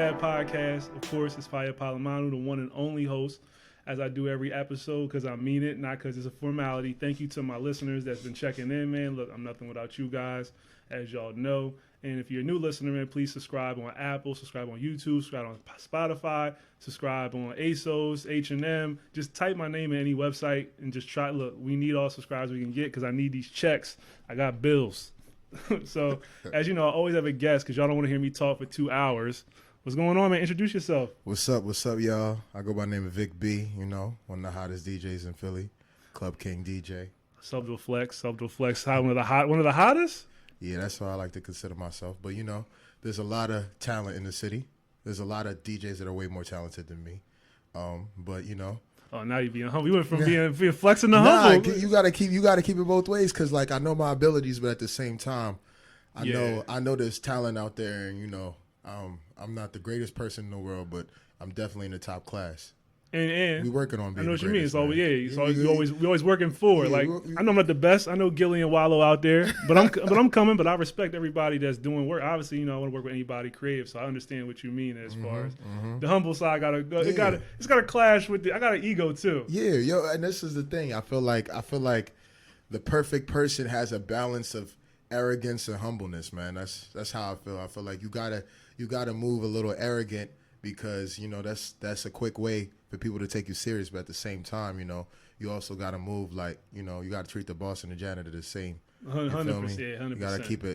Bad Podcast. Of course, it's Fire Palomano, the one and only host, as I do every episode because I mean it, not because it's a formality. Thank you to my listeners that's been checking in, man. Look, I'm nothing without you guys, as y'all know. And if you're a new listener, man, please subscribe on Apple, subscribe on YouTube, subscribe on Spotify, subscribe on ASOS, H&M. Just type my name in any website and just try. Look, we need all subscribers we can get because I need these checks. I got bills. So, as you know, I always have a guest because y'all don't want to hear me talk for 2 hours. What's going on, man? Introduce yourself. What's up, y'all? I go by the name of Vic B, you know, one of the hottest DJs in Philly, Club King DJ. Subtle Flex. One of the hottest? Yeah, that's what I like to consider myself. But, you know, there's a lot of talent in the city. There's a lot of DJs that are way more talented than me. But, you know. Oh, now you're being humble. You went from being flexing to humble. You gotta keep it both ways because, like, I know my abilities, but at the same time, I know there's talent out there, and you know, I'm not the greatest person in the world, but I'm definitely in the top class. And we working on being. I know what the you mean. greatest, It's always we always working for. Yeah, like I know I'm not the best. I know Gilly and Wallow out there, but I'm coming. But I respect everybody that's doing work. Obviously, you know, I want to work with anybody creative, so I understand what you mean as far as the humble side. It's got to clash with I got an ego too. Yeah, yo, and this is the thing. I feel like the perfect person has a balance of arrogance and humbleness, man. That's how I feel. I feel like you gotta move a little arrogant because you know that's a quick way for people to take you serious, but at the same time, you know, you also got to move like, you know, you got to treat the boss and the janitor the same. 100%.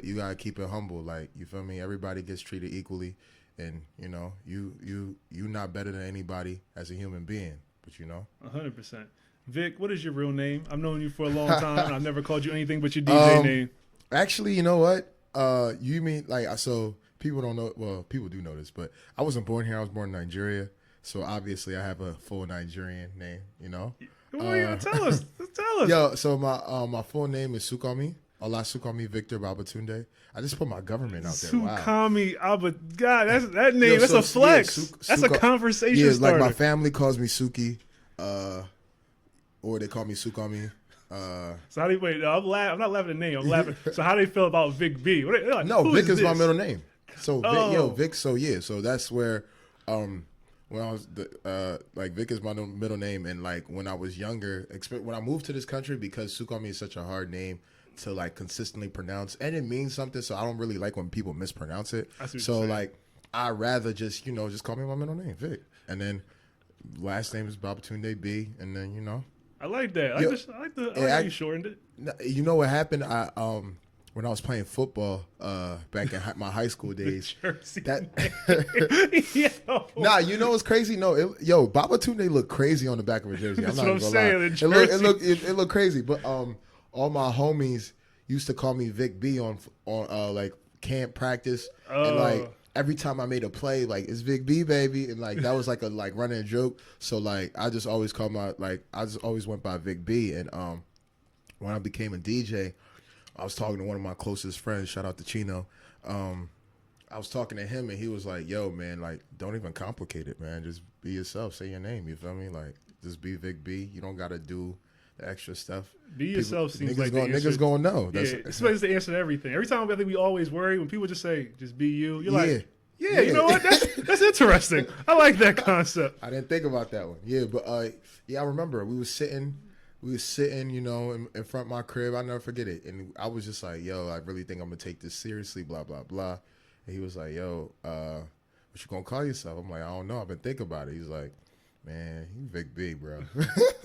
You got to keep it humble. Like, you feel me? Everybody gets treated equally, and you know, you not better than anybody as a human being, but you know. 100%. Vic, what is your real name? I've known you for a long time. And I've never called you anything but your DJ name. Actually, you know what? You mean like so? People don't know. Well, people do know this, but I wasn't born here. I was born in Nigeria. So obviously, I have a full Nigerian name, you know. What are you gonna tell us? Tell us. Yo, so my full name is Sukami. Allah Sukami Victor Babatunde. I just put my government out there. Sukami God, that name. That's a flex. That's a conversation starter. Like my family calls me Suki, or they call me Sukami. So how do you wait? I'm not laughing at the name. I'm laughing. So how do they feel about Vic B? Like, no, Vic is my middle name. So Vic. So yeah. So that's where when I was like Vic is my middle name, and like when I was younger, when I moved to this country, because Sukami is such a hard name to like consistently pronounce, and it means something, so I don't really like when people mispronounce it. So like I rather just call me my middle name, Vic, and then last name is Babatunde B, and then you know. I like that. I like the you shortened it. You know what happened? When I was playing football back in my high school days. Nah, you know what's crazy? No, Babatunde looked crazy on the back of a jersey. That's what I'm saying. It looked crazy. But all my homies used to call me Vic B on like camp practice, and like every time I made a play, like it's Vic B, baby, and like that was like a running joke. So like I just always went by Vic B, and when I became a DJ. I was talking to one of my closest friends, shout out to Chino. I was talking to him, and he was like, yo, man, like, don't even complicate it, man. Just be yourself. Say your name, you feel me? Like, just be Vic B. You don't got to do the extra stuff. Be yourself seems like niggas going to know. It's the answer to everything. Every time I think we always worry when people just say, just be you. You're like, yeah, you know what? That's interesting. I like that concept. I didn't think about that one. Yeah, but I remember we was sitting, you know, in front of my crib. I'll never forget it. And I was just like, yo, I really think I'm going to take this seriously, blah, blah, blah. And he was like, yo, what you going to call yourself? I'm like, I don't know. I've been thinking about it. He's like, man, you Vic B, bro.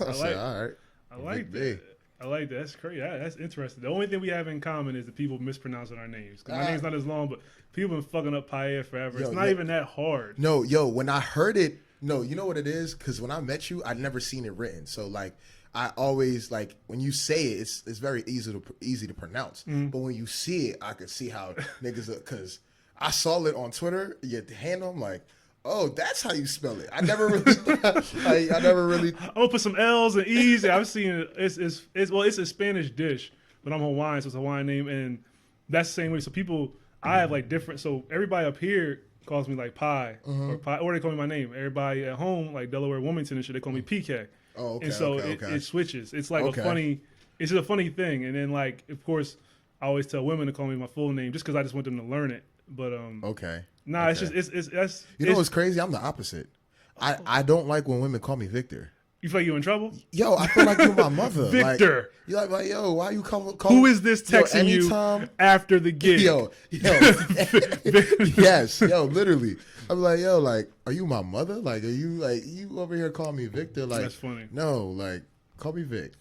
I said, all right. I like that. I like that. That's crazy. That's interesting. The only thing we have in common is that people mispronouncing our names. Because my name's not as long, but people been fucking up Paella forever. It's not even that hard. No, when I heard it, you know what it is? Because when I met you, I'd never seen it written. So, like, I always like when you say it, it's very easy to pronounce. But when you see it, I can see how niggas because I saw it on Twitter. Your handle, I'm like, oh, that's how you spell it. I never really. I'm gonna put some L's and E's. I've seen it. It's a Spanish dish, but I'm Hawaiian, so it's a Hawaiian name, and that's the same way. So people, I have like different. So everybody up here calls me like Pie or Pie, or they call me my name. Everybody at home, like Delaware, Wilmington and shit, they call me PK. Oh, okay. And so it switches. It's like it's just a funny thing. And then like, of course, I always tell women to call me my full name just because I just want them to learn it. But Nah, Okay. it's just it's that's. You know what's crazy? I'm the opposite. I don't like when women call me Victor. You feel like you in trouble? Yo, I feel like you're my mother. Victor. Like, you're like, yo, why you call Who is this texting anytime, you after the gig? Yo. Yes, yo, literally. I'm like, yo, like, are you my mother? Like, are you over here calling me Victor? Like, that's funny. No, like, call me Vic.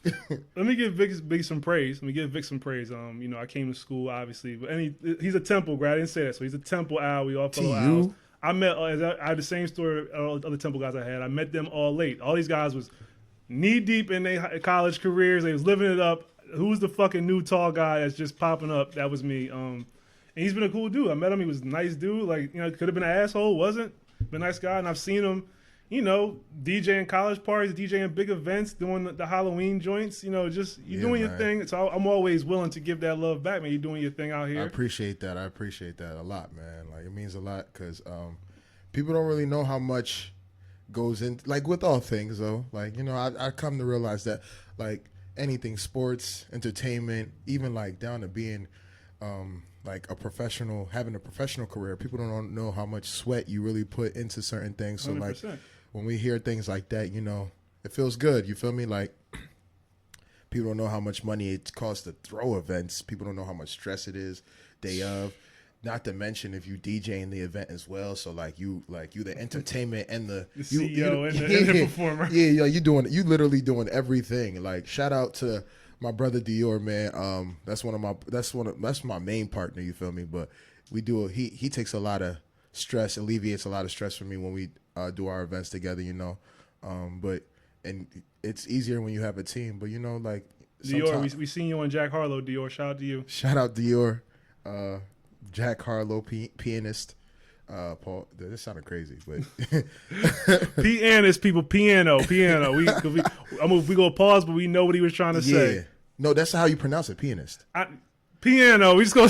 Let me give Vic some praise. You know, I came to school obviously, but he's a Temple grad. I didn't say that, so he's a Temple owl. We all fellow owls. I met. I had the same story. All the other Temple guys I had. I met them all late. All these guys was knee deep in their college careers. They was living it up. Who's the fucking new tall guy that's just popping up? That was me. And he's been a cool dude. I met him. He was a nice dude. Like, you know, could have been an asshole, wasn't. Been a nice guy. And I've seen him, you know, DJing college parties, DJing big events, doing the Halloween joints. You know, just doing your thing. So I'm always willing to give that love back, man. You're doing your thing out here. I appreciate that. I appreciate that a lot, man. Like, it means a lot because people don't really know how much goes in, like, with all things, though. Like, you know, I come to realize that, like, anything, sports, entertainment, even, like, down to being like a professional, having a professional career, people don't know how much sweat you really put into certain things. So 100%. like when we hear things like that, you know, it feels good. You feel me? Like, people don't know how much money it costs to throw events. People don't know how much stress it is day of. Not to mention if you DJ in the event as well. So like you the entertainment and the CEO and the performer. Yeah, you literally doing everything. Like, shout out to my brother Dior, man. That's my main partner. You feel me? But we do. He takes a lot of stress, alleviates a lot of stress for me when we do our events together. You know, but it's easier when you have a team. But you know, like Dior, we seen you on Jack Harlow. Dior, shout out to you. Shout out Dior, Jack Harlow, pianist. Paul, this sounded crazy, but pianist, people, piano. We go pause, but we know what he was trying to say. No, that's how you pronounce it, pianist. Piano. We just go.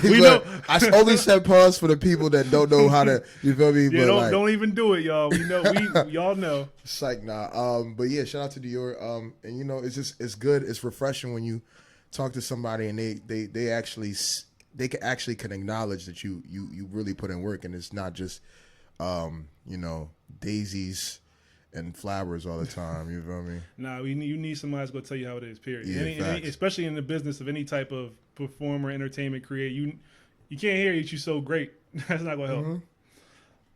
We know. I only said pause for the people that don't know how to. You feel me? Yeah, but don't even do it, y'all. We know. Y'all know. It's like nah. But yeah, shout out to Dior. And you know, it's good. It's refreshing when you talk to somebody and they actually. They can acknowledge that you really put in work, and it's not just you know, daisies and flowers all the time. You feel me? Nah, you need somebody that's gonna tell you how it is. Period. Yeah, especially in the business of any type of performer, entertainment, create. You can't hear it. You so great. That's not gonna help. Mm-hmm.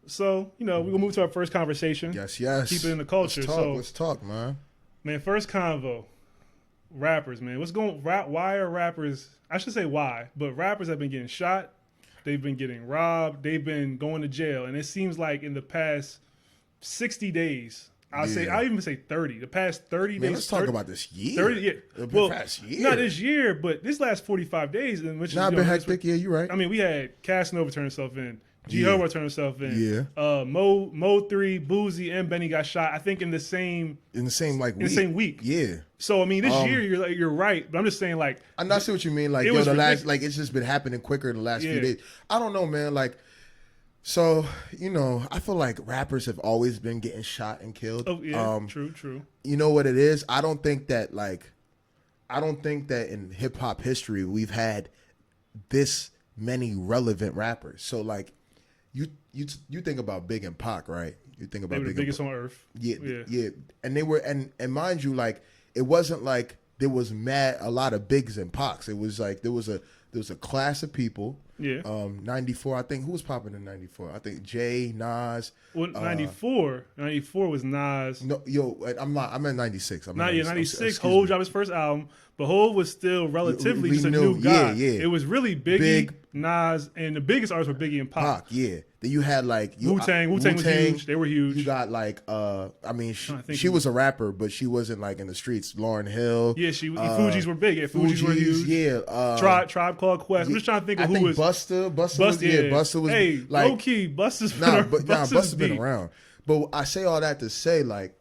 So you know, we're gonna move to our first conversation. Yes. Keep it in the culture. Let's talk, man. Man, first convo. Rappers, man. Why are rappers? I should say why, but rappers have been getting shot. They've been getting robbed. They've been going to jail. And it seems like in the past 60 days, I'll even say 30. The past 30 days. Let's talk about this year. 30, yeah. The past year. Not this year, but this last 45 days. Which been hectic. Yeah, you're right. I mean, we had Casanova turn himself in. G Herbo turned himself in. Yeah. Mo 3, Boozy, and Benny got shot. I think in the same week. Yeah. So I mean, this year you're right, but I'm just saying like I see what you mean. Like it's just been happening quicker the last few days. I don't know, man. Like, so you know, I feel like rappers have always been getting shot and killed. Oh yeah, true. You know what it is? I don't think that in hip hop history we've had this many relevant rappers. So like. You think about Big and Pac, right? You think about they were the biggest on earth. Yeah. And they were, and mind you, like it wasn't like there was a lot of Bigs and Pacs. It was like there was a class of people. Yeah. 94. I think who was popping in 94? I think Jay, Nas. Well, 94 was Nas. No, I'm in 96. I'm in 96. Hov dropped his first album, but Hov was still relatively just a new guy. Yeah. It was really Biggie, Nas, and the biggest artists were Biggie and Pac. Yeah. Then you had like Wu-Tang was huge. They were huge. You got like she was a rapper, but she wasn't like in the streets. Lauryn Hill. Yeah, Fugees were big. Yeah, Fugees were huge. Yeah. Tribe Called Quest. I'm just trying to think of who was. Busta was like low key. Busta's been around. But I say all that to say, like,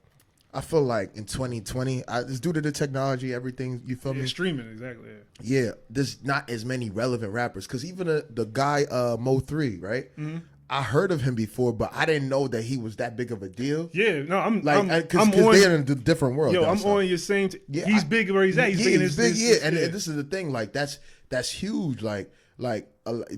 I feel like in 2020, it's due to the technology, everything. You feel me? Streaming, exactly. Yeah, there's not as many relevant rappers because even the guy Mo 3, right? Mm-hmm. I heard of him before, but I didn't know that he was that big of a deal. Yeah, no, I'm because they're in a different world. Yo, I'm on your same. He's big where he's at. He's big in his. And this is the thing. Like that's huge. Like like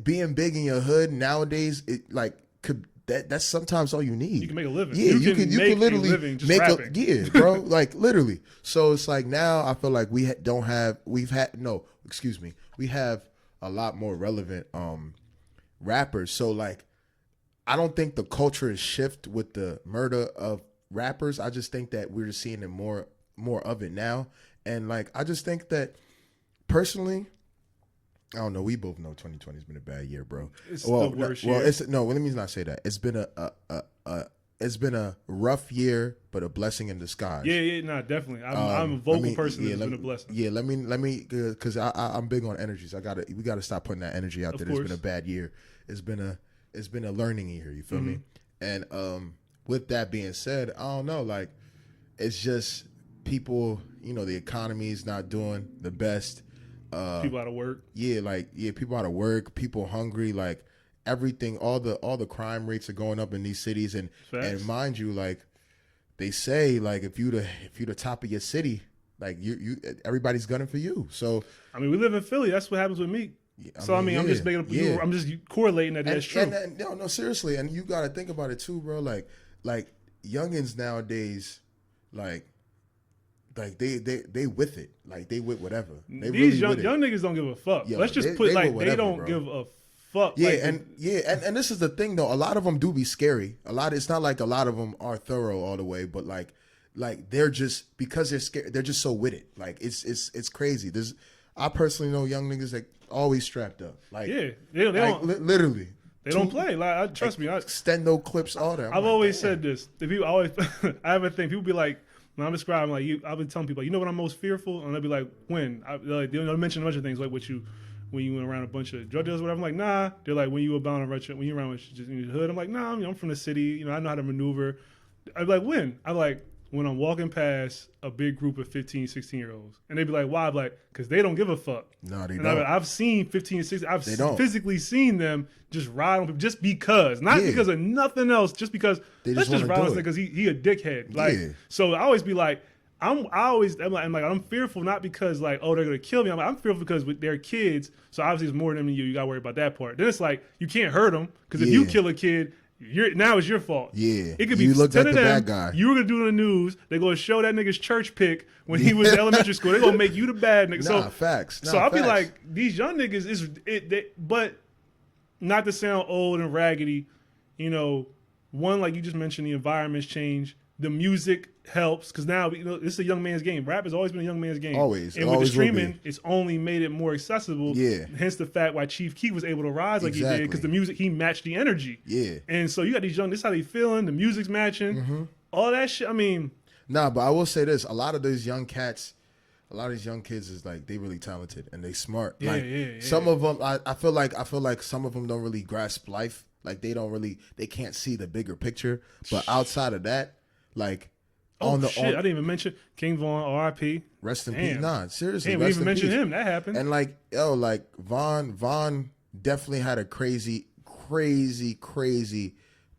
being big in your hood nowadays, it like could that's sometimes all you need. You can make a living. Yeah, you can literally a living just make rapping. yeah, bro, like literally. So it's like now I feel like we have a lot more relevant rappers. So like I don't think the culture is shift with the murder of rappers. I just think that we're just seeing it more of it now. And like I just think that personally, I don't know. We both know 2020 has been a bad year, bro. It's the worst year. Let me not say that. It's been a rough year, but a blessing in disguise. Yeah, no, definitely. I'm a vocal person. It's been a blessing. Yeah, let me, because I'm big on energies. We gotta stop putting that energy out there. It's been a bad year. It's been a learning year. You feel me? And with that being said, I don't know. Like, it's just people. You know, the economy is not doing the best. People out of work. People out of work. People hungry. Like everything. All the crime rates are going up in these cities. And mind you, like they say, like if you the top of your city, like you everybody's gunning for you. So I mean, we live in Philly. That's what happens with me. I'm just making up. I'm just correlating that that's true. And no, seriously. And you got to think about it too, bro. Like youngins nowadays, like they with it. Like they with whatever. These young niggas don't give a fuck. Yo, let's just put like whatever, they don't give a fuck. Yeah, like, and this is the thing though. A lot of them do be scary. It's not like a lot of them are thorough all the way, but like they're just because they're scared. They're just so with it. Like it's crazy. I personally know young niggas that always strapped up. Like they don't literally. They don't play. Like trust me. Extendo clips, all that. I've always said this. If you always, I have a thing. People be like. When I'm describing, like I've been telling people, you know what I'm most fearful, and they'll be like, when? They'll mention a bunch of things, like when you went around a bunch of drug dealers, or whatever. I'm like, nah. They're like, when you around just in the hood. I'm like, nah. I'm from the city. You know, I know how to maneuver. I'm like, when? I'm like, when I'm walking past a big group of 15, 16-year-olds, and they'd be like, why? I'm like, because they don't give a fuck. No, they don't. I've seen 15 and 16. I've physically seen them just ride on people just because, not because of nothing else, just because let's just ride on this nigga because he a dickhead. Like, so I always be like, I'm fearful not because like, oh, they're gonna kill me. I'm fearful because with their kids. So obviously it's more than you. You gotta worry about that part. Then it's like you can't hurt them because if you kill a kid. Now it's your fault. Yeah, it could be 10 of them. Bad guy. You were gonna do it in the news. They're gonna show that nigga's church pic when he was in elementary school. They're gonna make you the bad nigga. Facts. So I'll be like, these young niggas but not to sound old and raggedy, you know. One, like you just mentioned, the environment's changed. The music helps because now this is a young man's game. Rap has always been a young man's game. Always. And with the streaming, it's only made it more accessible. Yeah. Hence the fact why Chief Keef was able to rise like he did because the music, he matched the energy. Yeah. And so you got these young, this is how they feeling, the music's matching, all that shit. I mean. Nah, but I will say this. A lot of these young kids is like, they really talented and they smart. Yeah. Some of them, I feel like some of them don't really grasp life. Like they can't see the bigger picture. But outside of that, like, I didn't even mention King Von, R.I.P. Rest in peace. Nah, seriously. We didn't even mention him. That happened. And like, Von definitely had a crazy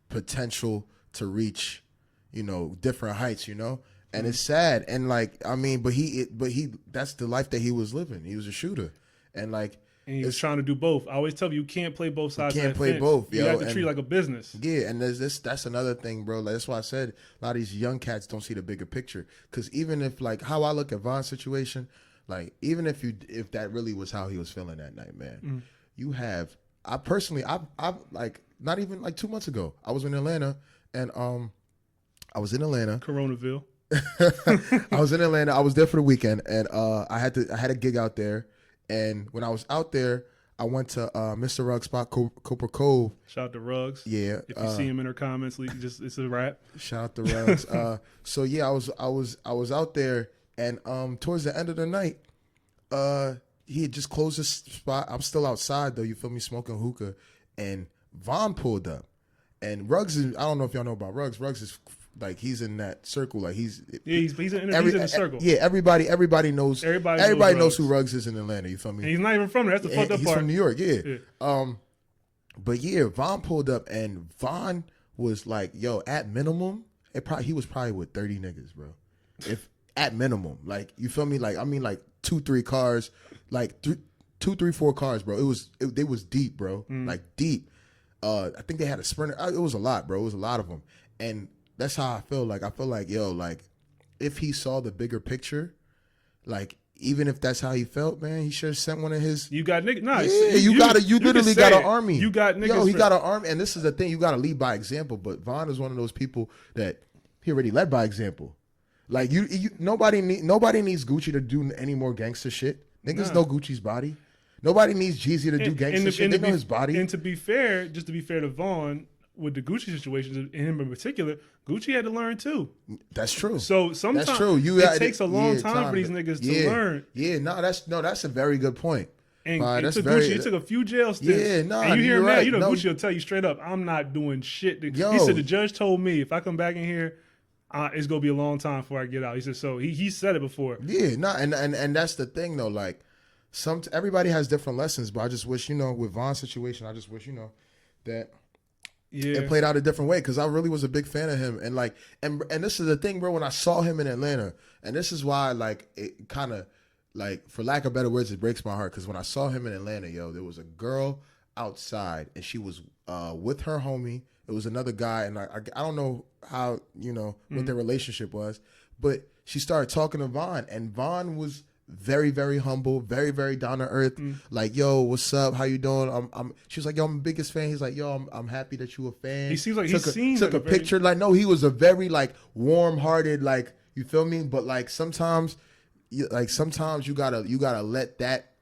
potential to reach, different heights, And it's sad. And like, I mean, but he that's the life that he was living. He was a shooter. And like, and he was trying to do both. I always tell you can't play both sides. You can't play both. You have to treat it like a business. Yeah, and that's another thing, bro. Like, that's why I said a lot of these young cats don't see the bigger picture. Because even if, like, how I look at Von's situation, like, even if that really was how he was feeling that night, man, you have. I personally, I've like not even like 2 months ago, I was in Atlanta, and Coronaville. I was in Atlanta. I was there for the weekend, and I had a gig out there. And when I was out there, I went to Mr. Ruggs spot, Cooper Cove. Shout out to Ruggs. Yeah. If you see him in her comments, it's a wrap. Shout out to Ruggs. So yeah, I was out there, and towards the end of the night, he had just closed his spot. I'm still outside though. You feel me, smoking hookah, and Von pulled up, and Ruggs is. I don't know if y'all know about Ruggs. Ruggs is. Like, he's in that circle. Like, he's in the circle. Yeah, everybody knows. Everybody knows who Ruggs is in Atlanta. You feel me? And he's not even from there. That's the fucked up part. He's from New York. Yeah. But yeah, Von pulled up, and Von was like, "Yo, at minimum, he was probably with 30 niggas, bro. If at minimum, like, you feel me? Like, I mean, like 2-3 cars, like 2, 3, 4 cars, bro. They was deep, bro. Like deep. I think they had a Sprinter. It was a lot, bro. It was a lot of them. And that's how I feel. Like, I feel like, yo, like, if he saw the bigger picture, like, even if that's how he felt, man, he should have sent one of his. You got niggas. Nah, yeah, you literally got an army. You got niggas. Yo, he got an army. And this is the thing. You got to lead by example. But Von is one of those people that he already led by example. Like, nobody needs Gucci to do any more gangster shit. Niggas know Gucci's body. Nobody needs Jeezy to do gangster shit. They know his body. And to be fair, just to be fair to Vaughn, with the Gucci situations, and him in particular, Gucci had to learn too. That's true. So sometimes that's true. It takes a long time for these niggas to learn. Yeah, that's a very good point. And Gucci, it took a few jail stints. Yeah, no, and you hear him now, right. Gucci will tell you straight up, I'm not doing shit. Yo. He said the judge told me if I come back in here, it's gonna be a long time before I get out. He said so. He said it before. Yeah, no, and that's the thing though. Like, everybody has different lessons, but I just wish, with Von's situation, I just wish, that it played out a different way, because I really was a big fan of him. And like, and this is the thing, bro. When I saw him in Atlanta, and this is why, like, it kind of, like, for lack of better words, it breaks my heart. Because when I saw him in Atlanta, yo, there was a girl outside, and she was with her homie. It was another guy, and I don't know how, what their relationship was, but she started talking to Von, and Von was very, very humble, very, very down to earth. Like, yo, what's up? How you doing? She was like, yo, I'm the biggest fan. He's like, yo, I'm happy that you a fan. He seems like took a picture. Like, no, he was a very, like, warm hearted, like, you feel me? But like sometimes you gotta let that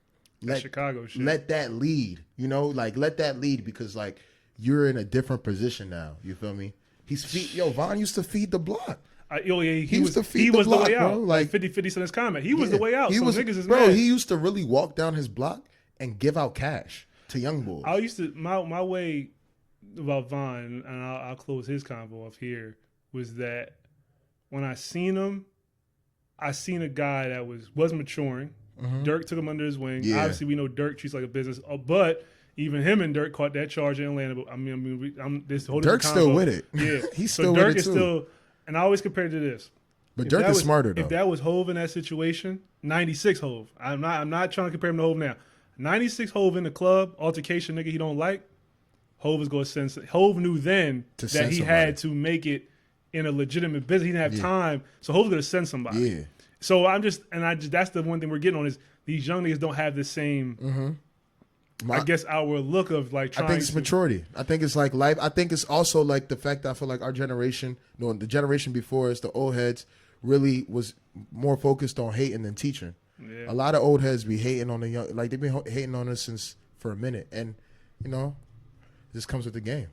Chicago shit. Let that lead. Like, let that lead, because like you're in a different position now. You feel me? Von used to feed the block. He was the way out. Bro. Like 50-50 Cent his comment. He was the way out. Niggas is bro, mad. he used to really walk down his block and give out cash to young boys. I used to my way about Von, and I'll close his convo off here, was that when I seen him, I seen a guy that was maturing. Dirk took him under his wing. Yeah. Obviously, we know Dirk treats like a business, but even him and Dirk caught that charge in Atlanta. But this whole Dirk's still with it. Yeah, he's still with Dirk it too. Still, and I always compare it to this. But Dirk is smarter though. If that was Hove in that situation, 96 Hove. I'm not trying to compare him to Hove now. 96 Hove in the club, altercation nigga he don't like. Hove is going to send. Hove knew then that he had to make it in a legitimate business. He didn't have time, so Hove's going to send somebody. Yeah. So that's the one thing we're getting on is these young niggas don't have the same. I guess our look of like trying. I think it's maturity. I think it's like life. I think it's also like the fact that I feel like our generation, the generation before us, the old heads, really was more focused on hating than teaching. Yeah. A lot of old heads be hating on the young, like they've been hating on us for a minute, and this comes with the game.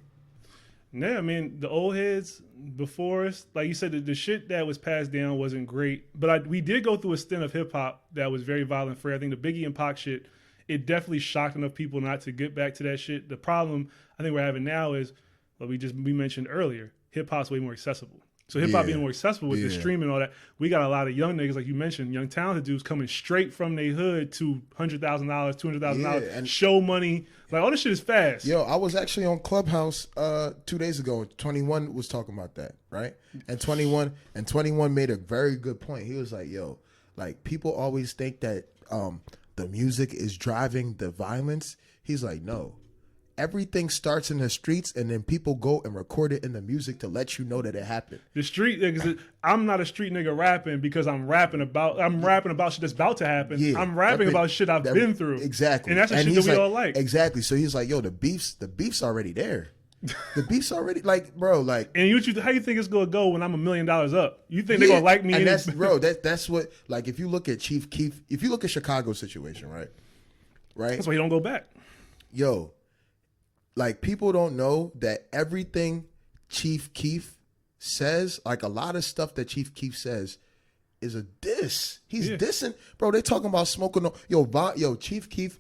Yeah, I mean the old heads before us, like you said, the shit that was passed down wasn't great, but we did go through a stint of hip hop that was very violent for. I think the Biggie and Pac shit. It definitely shocked enough people not to get back to that shit. The problem I think we're having now is what we mentioned earlier. Hip hop's way more accessible. So hip hop being more accessible with the streaming and all that, we got a lot of young niggas, like you mentioned, young talented dudes coming straight from their hood to $100,000, $200,000, and show money. Like all this shit is fast. Yo, I was actually on Clubhouse 2 days ago. 21 was talking about that, right? And 21 made a very good point. He was like, yo, like people always think that the music is driving the violence. He's like, no. Everything starts in the streets, and then people go and record it in the music to let you know that it happened. The street niggas, I'm not a street nigga rapping because I'm rapping about shit that's about to happen. Yeah, I'm rapping about shit I've been through. Exactly. And that's the shit that we all like. Exactly. So he's like, yo, the beef's already there. The beef's already like, bro, like. And how you think it's gonna go when I'm $1 million up? You think they're gonna like me? And that's what, like, if you look at Chief Keef, if you look at Chicago's situation, right? That's why he don't go back. Yo, like, people don't know that everything Chief Keef says, like a lot of stuff that Chief Keef says, is a diss. He's dissing, bro. They talking about smoking. Yo, Chief Keef.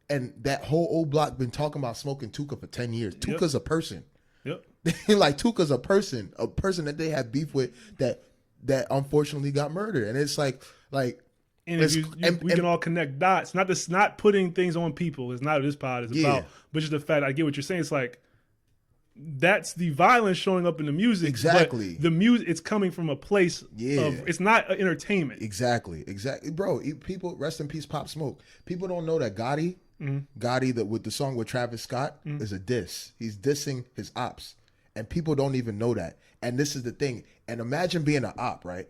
And that whole old block been talking about smoking Tuka for 10 years. Tuka's a person. Yep. Like Tuka's a person that they have beef with that unfortunately got murdered. And it's like and we can all connect dots. Not putting things on people. It's not what this pod is about. But just the fact, I get what you're saying. It's like that's the violence showing up in the music. Exactly. But the music, it's coming from a place of, it's not entertainment. Exactly. Bro, people, rest in peace, Pop Smoke. People don't know that Gotti, with the song with Travis Scott, is a diss. He's dissing his ops. And people don't even know that. And this is the thing. And imagine being an op, right?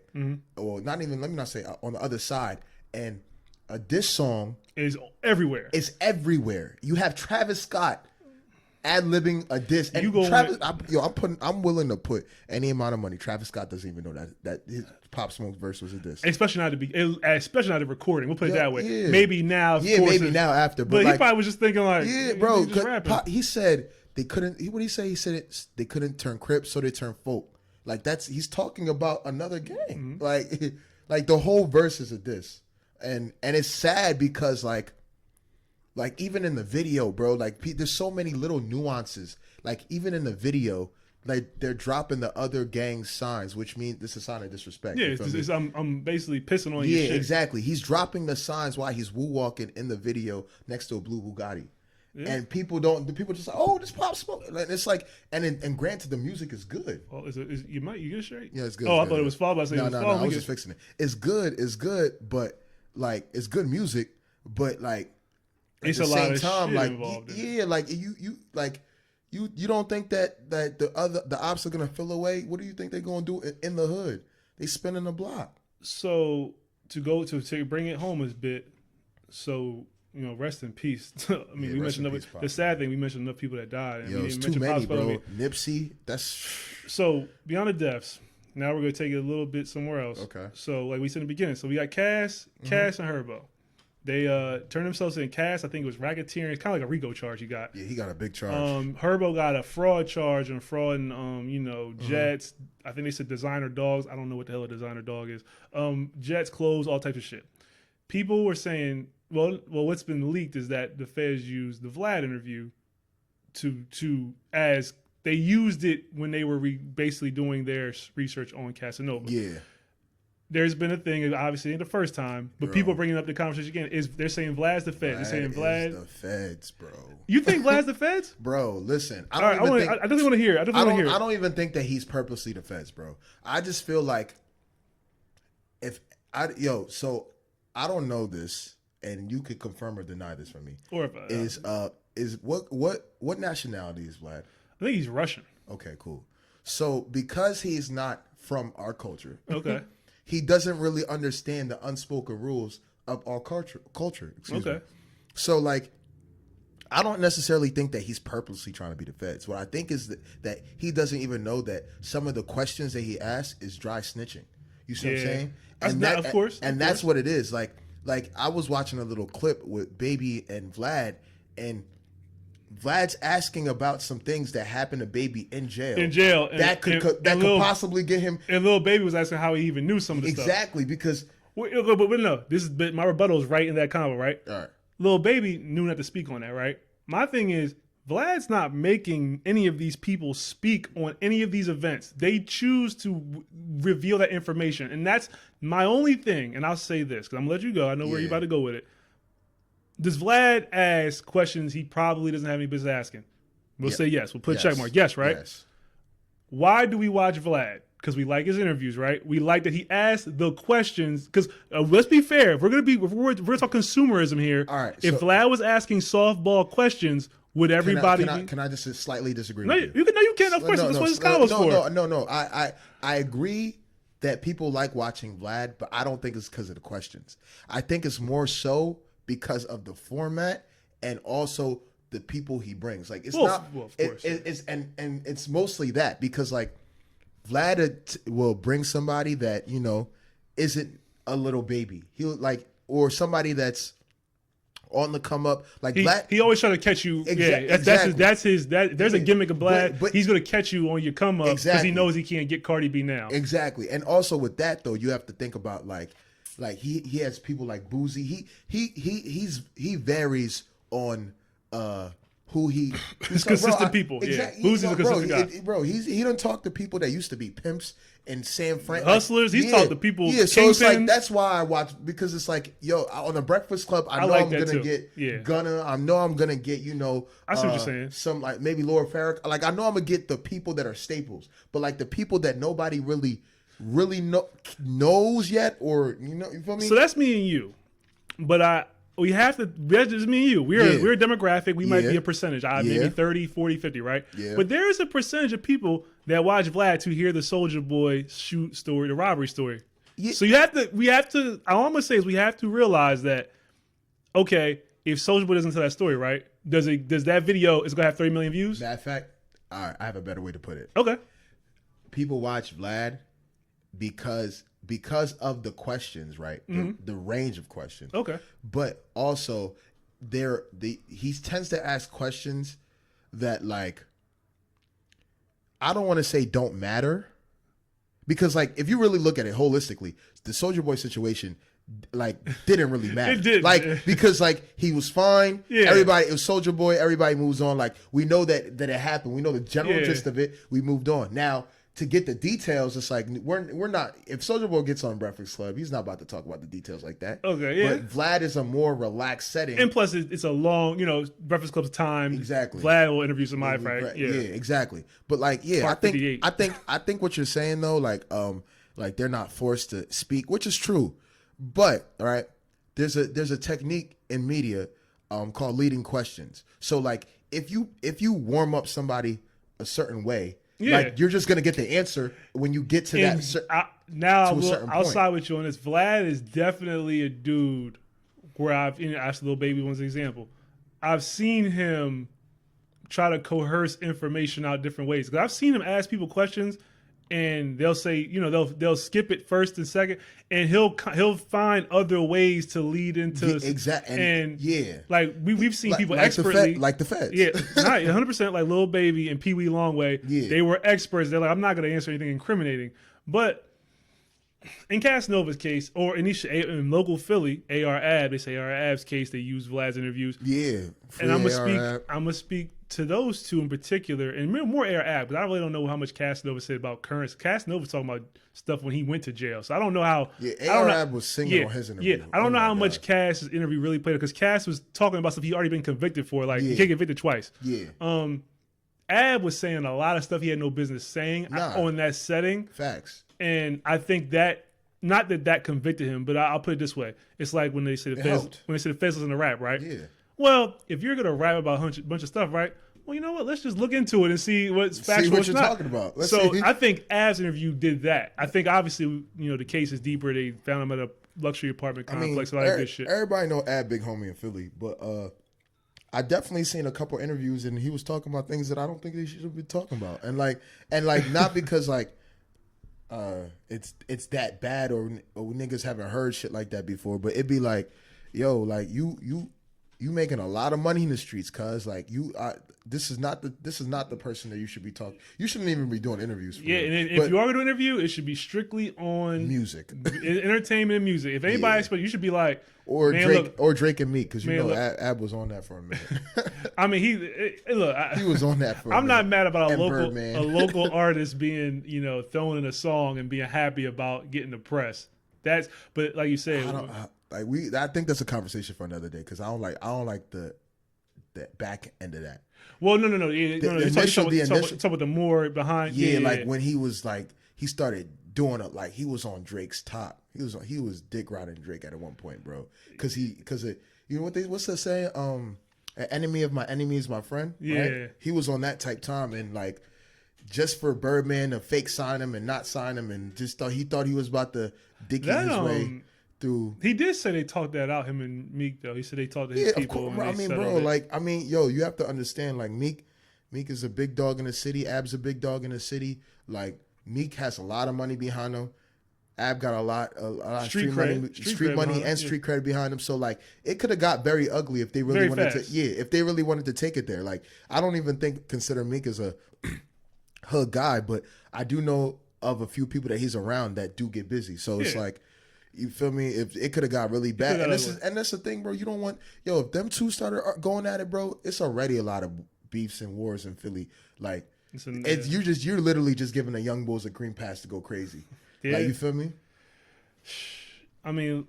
Or not even, let me not say on the other side. And a diss song is everywhere. It's everywhere. You have Travis Scott ad-libbing a diss. And you go Travis, I'm willing to put any amount of money. Travis Scott doesn't even know that his Pop Smoke's verse was a diss. Especially not the recording. We'll put it that way. Yeah. Maybe now. Maybe now after. But he probably was just thinking like, bro. He said they couldn't. What did he say? He said they couldn't turn Crips, so they turned folk. Like he's talking about another gang. Like the whole verse is a diss, and it's sad because like even in the video, bro, like there's so many little nuances. Like even in the video, like they're dropping the other gang's signs, which means this is a sign of disrespect. Yeah, I'm basically pissing on you. Yeah, exactly. He's dropping the signs while he's woo walking in the video next to a blue Bugatti. Yeah. And people just like, oh, this Pop Smoke. And it's like, and granted, the music is good. Oh, you get it straight? Yeah, it's good. Oh, I thought it was fall by saying no, I was just fixing it. It's good, but like it's good music, but like at it's the a lot same of time, shit like involved. Like you don't think that the ops are gonna fill away? What do you think they're gonna do in the hood? They spinning the block. So to bring it home a bit, so. Rest in peace. I mean, we mentioned the sad thing. We mentioned enough people that died. And it's too many, bro. Nipsey, that's so beyond the deaths. Now we're gonna take it a little bit somewhere else. Okay. So like we said in the beginning, so we got Cass, and Herbo. They turned themselves in. Cass, I think it was racketeering. It's kind of like a RICO charge he got. Yeah, he got a big charge. Herbo got a fraud charge and fraud and jets. I think they said designer dogs. I don't know what the hell a designer dog is. Jets, clothes, all types of shit. People were saying. Well, what's been leaked is that the feds used the Vlad interview as they used it when they were basically doing their research on Casanova. Yeah. There's been a thing, obviously, the first time, but people bringing up the conversation again they're saying Vlad's the feds. They're saying Vlad is the feds, bro. You think Vlad's the feds, bro? Listen, I don't want to hear. I don't even think that he's purposely the feds, bro. I just feel like so I don't know this. And you could confirm or deny this for me. Or if is what nationality is Vlad? I think he's Russian. Okay, cool. So because he's not from our culture, okay, he doesn't really understand the unspoken rules of our culture. Excuse me. So like, I don't necessarily think that he's purposely trying to be the feds. What I think is that he doesn't even know that some of the questions that he asks is dry snitching. You see what I'm saying? And of course, that's what it is. Like I was watching a little clip with Baby and Vlad, and Vlad's asking about some things that happened to Baby in jail. That could possibly get him. And Lil Baby was asking how he even knew some of the stuff. Exactly, because. But no, my rebuttal is right in that combo, right? All right. Lil Baby knew not to speak on that, right? My thing is, Vlad's not making any of these people speak on any of these events. They choose to reveal that information. And that's my only thing. And I'll say this, because I'm going to let you go. I know where you're about to go with it. Does Vlad ask questions he probably doesn't have any business asking? We'll say yes. We'll put a check mark. Yes, right? Yes. Why do we watch Vlad? Because we like his interviews, right? We like that he asked the questions. Because let's be fair. If we're going to talk consumerism here. All right. If Vlad was asking softball questions, would everybody? Can I just slightly disagree? No, with you? You can't. Of course, that's what this column was for. No. I agree that people like watching Vlad, but I don't think it's because of the questions. I think it's more so because of the format and also the people he brings. Like it's not. Well, of course. It's it's mostly that because like Vlad will bring somebody that isn't a little baby. He'll or somebody that's on the come up, he always try to catch you. Exactly. There's a gimmick of Vlad. But he's gonna catch you on your come up because he knows he can't get Cardi B now. Exactly, and also with that though, you have to think about like he has people like Boozy. He varies on who's consistent people. Exactly. Yeah. Who's the consistent guy? He don't talk to people that used to be pimps in San Fran. Hustlers. He's talked to people. Yeah, so it's like that's why I watch, because it's like, yo, on the Breakfast Club, I know like I'm gonna get Gunna. I know I'm gonna get, I see what you're saying. Some like maybe Laura Farrakhan. Like I know I'm gonna get the people that are staples, but like the people that nobody really knows yet, or you feel me? So that's me and you, but we have to, that's just me and you. We're a demographic. We might be a percentage. Maybe 30, 40, 50, right? Yeah. But there is a percentage of people that watch Vlad to hear the Soulja Boy shoot story, the robbery story. Yeah. So we have to, all I'm going to say is we have to realize that, okay, if Soulja Boy doesn't tell that story, right, does that video, is going to have 30 million views? Matter of fact, all right, I have a better way to put it. Okay. People watch Vlad because of the questions, right? The range of questions. Okay. But also he tends to ask questions that, like, I don't want to say don't matter, because like if you really look at it holistically, the Soulja Boy situation like didn't really matter. It did. Like, because like he was fine. Yeah. Everybody, it was Soulja Boy, everybody moves on. Like we know that it happened. We know the general gist of it. We moved on. Now, to get the details, it's like we're not. If Soulja Boy gets on Breakfast Club, he's not about to talk about the details like that. Okay, yeah. But Vlad is a more relaxed setting, and plus it's a long, Breakfast Club's time. Exactly. Vlad will interview somebody, right? Yeah, exactly. But like, I think what you're saying though, like they're not forced to speak, which is true. But all right, there's a technique in media called leading questions. So like if you warm up somebody a certain way. Yeah. Like you're just gonna get the answer when you get to that. I'll side with you on this. Vlad is definitely a dude where I've asked Lil Baby one's an example. I've seen him try to coerce information out different ways. Because I've seen him ask people questions, and they'll say, they'll skip it first and second, and he'll find other ways to lead into exactly. And like we've seen people expertly like the feds. Yeah, 100% like Lil Baby and Pee Wee Longway. Yeah. They were experts. They're like, I'm not going to answer anything incriminating. But in Casanova's case, or in local Philly, AR Ab, they say AR Ab's case, they use Vlad's interviews. Yeah, and I'm gonna speak to those two in particular, and more AR Ab, but I really don't know how much Casanova said about currents. Casanova's talking about stuff when he went to jail, so I don't know how. Yeah, AR Ab was singing on his interview. Yeah, I don't know how much Cass's interview really played, because Cass was talking about stuff he already been convicted for, like he can't get convicted twice. Yeah. Ab was saying a lot of stuff he had no business saying on that setting. Facts. And I think that, not that convicted him, but I'll put it this way: it's like when they say the feds listen to rap, right? Yeah. Well, if you're gonna rap about a bunch of stuff, right? Well, you know what? Let's just look into it and see what's factual. See what you're talking about. Let's see. I think Ab's interview did that. I think obviously, the case is deeper. They found him at a luxury apartment complex, all that good shit. Everybody know Ab big homie in Philly, but I definitely seen a couple interviews and he was talking about things that I don't think they should be talking about, and not because like it's that bad or niggas haven't heard shit like that before, but it'd be like, yo, like you making a lot of money in the streets, cuz like this is not the person that you should be talking. You shouldn't even be doing interviews for. Yeah, and if you are going to interview, it should be strictly on music, entertainment and music. If anybody expects, you should be like, Drake and Meek, because Ab was on that for a minute. I mean, he was on that for. I'm not mad about a local artist being thrown in a song and being happy about getting the press. But like you said, I think that's a conversation for another day, because I don't like the back end of that. Well, no. Talk about the more behind. Yeah, like when he was like, he started doing it, like he was on Drake's top. He was dick riding Drake at one point, bro. Because what's the saying? An enemy of my enemy is my friend. Yeah, right? He was on that type time, and like just for Birdman to fake sign him and not sign him, and just thought he was about to dick his way through. He did say they talked that out, him and Meek, though. He said they talked to his people. Of course, you have to understand, like Meek is a big dog in the city. Ab's a big dog in the city. Like Meek has a lot of money behind him. Ab got a lot of street money and street cred behind him. So like it could have got very ugly if they really wanted to. Yeah, if they really wanted to take it there. Like I don't even consider Meek as a hood guy, but I do know of a few people that he's around that do get busy. So it's like, You feel me? If it could have got really bad, and that's the thing, bro. You don't want if them two started going at it, bro. It's already a lot of beefs and wars in Philly. Like you're literally just giving the young bulls a green pass to go crazy. Yeah. Like, you feel me? I mean,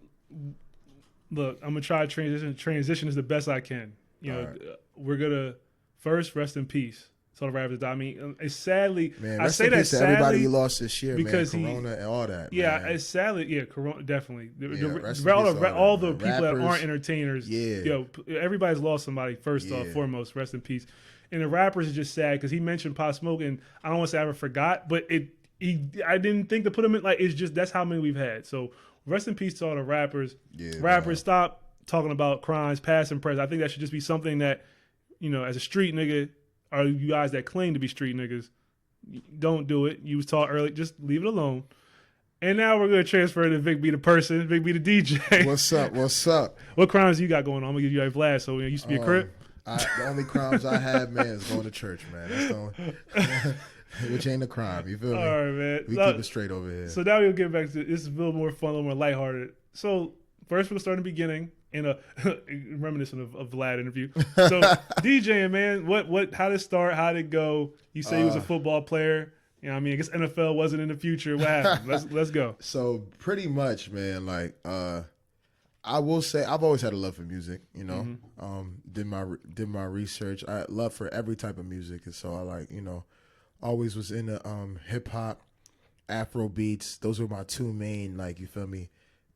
look, I'm gonna try to transition as the best I can. We're gonna first rest in peace. So the rappers die. I mean, it's sadly, man, I say that sadly, everybody you lost this year, because man, Corona and all that. Yeah, man. It's sadly, Corona definitely. All the people that aren't entertainers. Yeah, everybody's lost somebody. Foremost, rest in peace. And the rappers is just sad because he mentioned Pop Smoke, and I don't want to say I ever forgot, but I didn't think to put him in. Like, it's just that's how many we've had. So rest in peace to all the rappers. Yeah, rappers, stop talking about crimes, past and present. I think that should just be something that, as a street nigga. Or you guys that claim to be street niggas, don't do it. You was taught early, just leave it alone. And now we're going to transfer to Vic B the person, Vic B the DJ. What's up? What crimes you got going on? I'm going to give you a Vlad. So it used to be a crib? The only crimes I have, man, is going to church, man. That's the only, which ain't a crime. You feel me? All right, man. We keep it straight over here. So now we'll get back to this. Is a little more fun, a little more lighthearted. So first we'll start in the beginning. In a reminiscent of Vlad interview. So DJing, man, how did it start? How did it go? You say he was a football player. I guess NFL wasn't in the future. What happened? Let's go. So pretty much, man, like I will say I've always had a love for music, did my research. I love for every type of music, and so I always was into hip hop, Afro beats. Those were my two main, like, you feel me,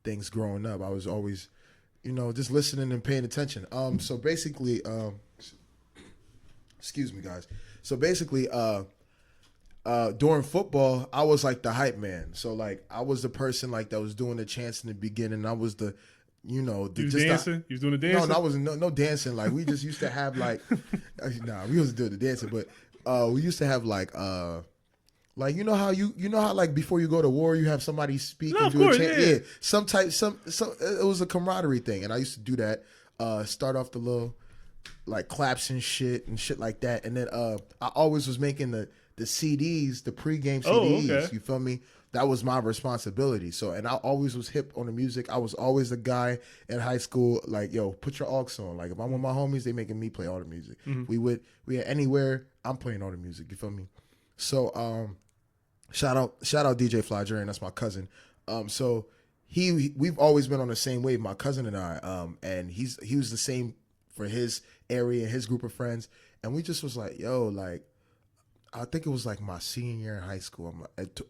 things growing up. I was always just listening and paying attention. So basically, excuse me, guys. So basically, during football, I was like the hype man. So like, I was the person like that was doing the chants in the beginning. I was the, you was dancing. You was doing the dancing. No, I wasn't. No dancing. Like, we just used to have like, we wasn't doing the dancing, but we used to have like you know how like before you go to war you have somebody speak and do a chant. Yeah. Some it was a camaraderie thing, and I used to do that. Start off the little like claps and shit like that, and then I always was making the CDs, the pregame CDs. Oh, okay. You feel me? That was my responsibility. So, and I always was hip on the music. I was always the guy in high school, like, yo, put your aux on. Like, if I'm with my homies, they making me play all the music. Mm-hmm. We had anywhere, I'm playing all the music. You feel me? So, shout out DJ Vlad, that's my cousin. So we've always been on the same wave, my cousin and I. And he was the same for his area, his group of friends, and we just was like, yo, like, I think it was like my senior year in high school.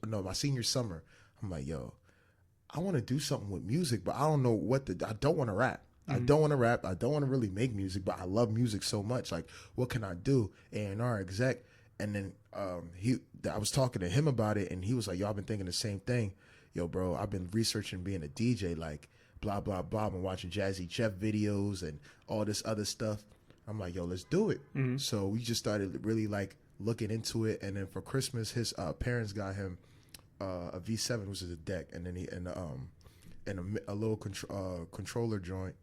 My senior summer. I'm like, yo, I want to do something with music, but I don't know I don't want to rap. Mm-hmm. I don't want to rap. I don't want to really make music, but I love music so much. Like, what can I do? A&R exec. And then I was talking to him about it, and he was like, yo, I've been thinking the same thing. Yo, bro, I've been researching being a DJ, like, blah, blah, blah. I've been watching Jazzy Jeff videos and all this other stuff. I'm like, yo, let's do it. Mm-hmm. So we just started really, like, looking into it. And then for Christmas, his parents got him a V7, which is a deck, and then a little controller joint.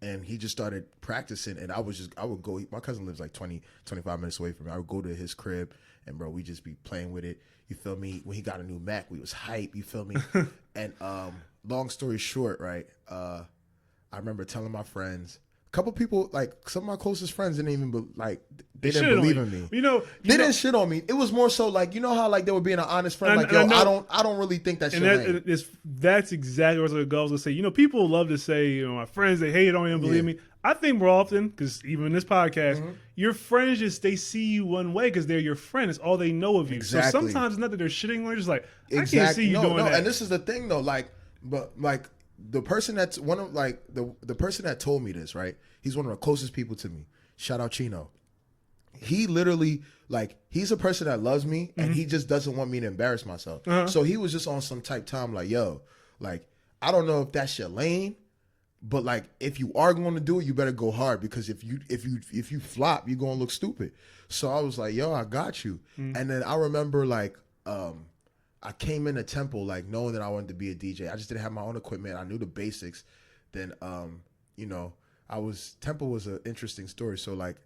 And he just started practicing, and I would go, my cousin lives like 20, 25 minutes away from me. I would go to his crib, and bro, we just be playing with it. You feel me? When he got a new Mac, we was hype, you feel me? And long story short, right, I remember telling my friends, a couple people, like some of my closest friends didn't even they didn't believe in me. They didn't shit on me. It was more so like, you know how like they were being an honest friend, like, yo, I don't really think that shit. That's exactly what I was going to say. People love to say, my friends, they hate on me and believe me. I think more often, because even in this podcast, your friends they see you one way because they're your friend. It's all they know of you. Exactly. So sometimes it's not that they're shitting on you, just like, I can't see you doing that. And this is the thing though, the person that's one of like the person that told me this, right? He's one of the closest people to me. Shout out Chino. He literally, like, he's a person that loves me, and he just doesn't want me to embarrass myself. Uh-huh. So he was just on some type time like, yo, like, I don't know if that's your lane, but like, if you are going to do it, you better go hard, because if you flop, you're going to look stupid. So I was like, yo, I got you. And then I remember like, I came into Temple like knowing that I wanted to be a DJ. I just didn't have my own equipment. I knew the basics. Then, Temple was an interesting story. So like,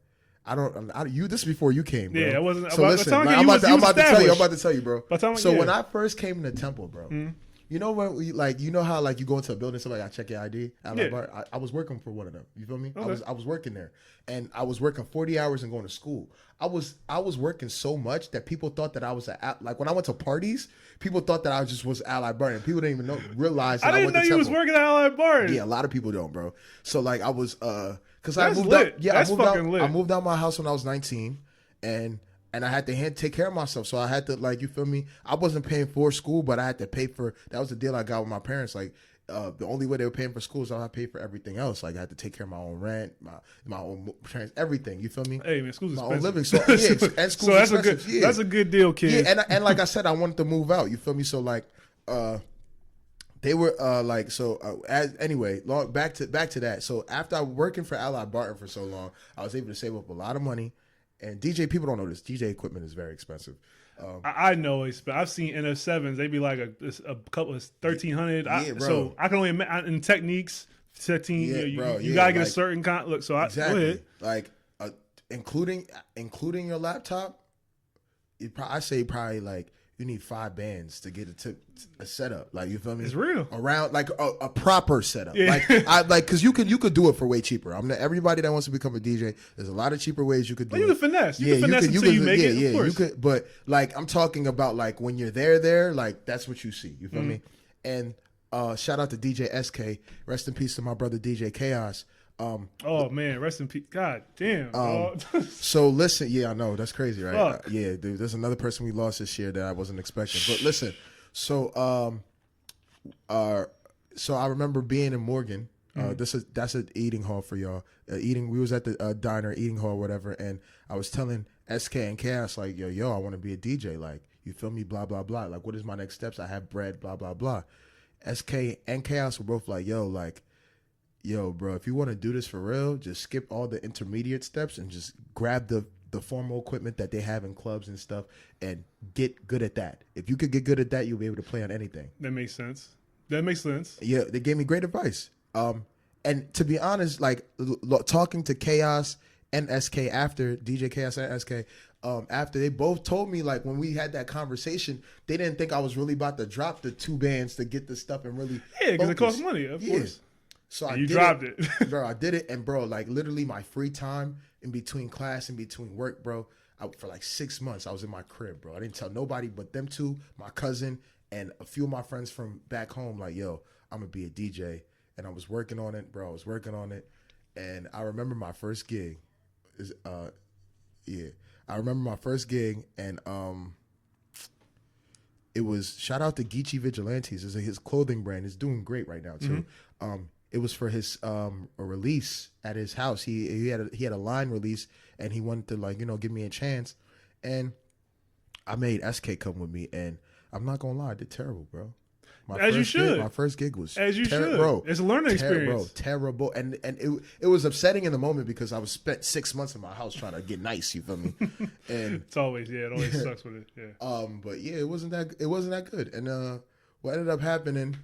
this is before you came, bro. Yeah, I wasn't. So listen, like, I'm about to tell you, bro. So when I first came into Temple, bro, You know when we like, you know how like you go into a building, somebody got to check your ID. Yeah. I was working for one of them. You feel me? Okay. I was working there, and I was working 40 hours and going to school. I was working so much that people thought that I was like when I went to parties, people thought that I just was Allied Barton. People didn't even realize that I didn't know you was working at Allied Barton. Yeah, a lot of people don't, bro. So like I was because I moved out. Yeah, That's fucking lit. I moved out my house when I was 19, and I had to take care of myself. So I had to, like, you feel me? I wasn't paying for school, but I had to pay for, that was the deal I got with my parents. Like, the only way they were paying for school is I had to pay for everything else. Like, I had to take care of my own rent, my own everything. You feel me? Hey, man, school's my expensive. own living. So, yeah, and school's that's expensive. That's a good deal, kid. Yeah, and like I said, I wanted to move out. You feel me? So, like, they were like, so anyway, back to that. So after I was working for Allied Barton for so long, I was able to save up a lot of money. And DJ, people don't know this. DJ equipment is very expensive. I know it's, but I've seen NF7s. They be like a couple of 1,300. Yeah, bro. So I can only imagine in techniques. 15. Yeah, you bro, you yeah, gotta get like, a certain kind. Look, so exactly. Go ahead. Like including your laptop. I say probably like you need 5 bands to get a setup. Like, you feel me? It's real. Around like a proper setup. Yeah. Like because you could do it for way cheaper. Everybody that wants to become a DJ, there's a lot of cheaper ways you could do it. You can finesse. You can finesse until you make it. Yeah, of course. you could. But like I'm talking about like when you're there, like that's what you see. You feel me? And shout out to DJ SK. Rest in peace to my brother DJ Chaos. Oh man, rest in peace. God damn. So listen, yeah, I know that's crazy, right? Fuck. Yeah, dude, there's another person we lost this year that I wasn't expecting. But listen, so so I remember being in Morgan. That's an eating hall for y'all. We was at the diner, eating hall, whatever, and I was telling SK and Chaos like, yo, I want to be a DJ. Like, you feel me? Blah blah blah. Like, what is my next steps? I have bread. Blah blah blah. SK and Chaos were both like, yo, bro, if you want to do this for real, just skip all the intermediate steps and just grab the formal equipment that they have in clubs and stuff and get good at that. If you could get good at that, you'll be able to play on anything. That makes sense. Yeah, they gave me great advice. And to be honest, like talking to Chaos and SK after, DJ Chaos and SK, after they both told me, like when we had that conversation, they didn't think I was really about to drop the 2 bands to get the stuff and really because it costs money, of course. So you dropped it. Bro, I did it. And bro, like literally my free time in between class, in between work, bro, for like 6 months, I was in my crib, bro. I didn't tell nobody but them 2, my cousin, and a few of my friends from back home, like, yo, I'm going to be a DJ. And I was working on it, bro. I was working on it. And I remember my first gig. I remember my first gig, and it was, shout out to Geechee Vigilantes. His clothing brand is doing great right now, too. It was for his a release at his house. He had a line release, and he wanted to, like, give me a chance. And I made SK come with me, and I'm not gonna lie, I did terrible, bro. You should. My first gig was as you should, bro. It's a learning experience, bro. Terrible, and it was upsetting in the moment because I was spent 6 months in my house trying to get nice. You feel me? And it always sucks with it. Yeah. But yeah, it wasn't that good. And what ended up happening,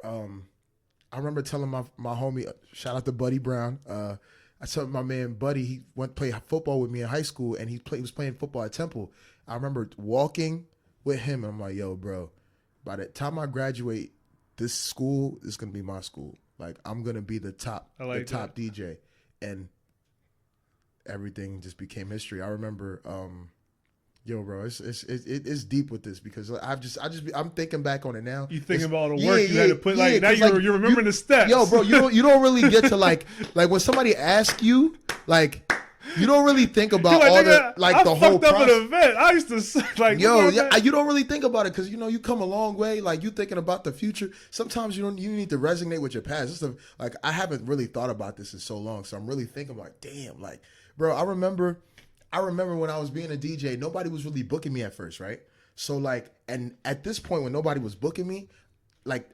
I remember telling my homie, shout out to Buddy Brown. I told my man Buddy, he went to play football with me in high school, and he was playing football at Temple. I remember walking with him, and I'm like, yo, bro, by the time I graduate, this school is gonna be my school. Like, I'm gonna be the top DJ, and everything just became history. I remember, yo, bro, it's deep with this because I'm thinking back on it now. You thinking about all the work you had to put, like now you're remembering the steps. Yo, bro, you don't really get to like when somebody asks you, like, you don't really think about all the whole process. Up at an event. I used to like, yo, yeah, you don't really think about it because you come a long way. Like, you thinking about the future. Sometimes you need to resonate with your past. Like, I haven't really thought about this in so long, so I'm really thinking like, damn, like, bro, I remember when I was being a DJ, nobody was really booking me at first, right? So like, and at this point when nobody was booking me, like,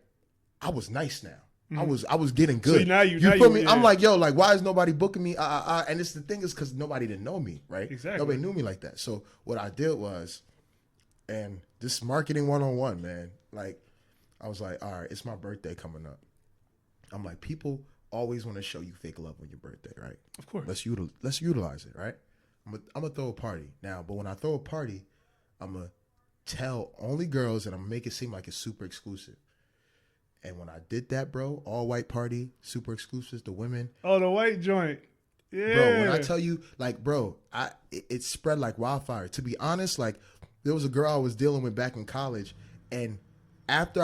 I was nice now. Mm-hmm. I was getting good. So now you feel me? Yeah. I'm like, yo, like, why is nobody booking me? And it's the thing is because nobody didn't know me, right? Exactly. Nobody knew me like that. So what I did was, and this marketing 101, man, like, I was like, all right, it's my birthday coming up. I'm like, people always want to show you fake love on your birthday, right? Of course. Let's utilize it, right? I'm gonna throw a party now, but when I throw a party, I'm gonna tell only girls, and I'm gonna make it seem like it's super exclusive. And when I did that, bro, all white party, super exclusives, the women. Oh, the white joint. Yeah. Bro, when I tell you, like, bro, it spread like wildfire. To be honest, like, there was a girl I was dealing with back in college, and after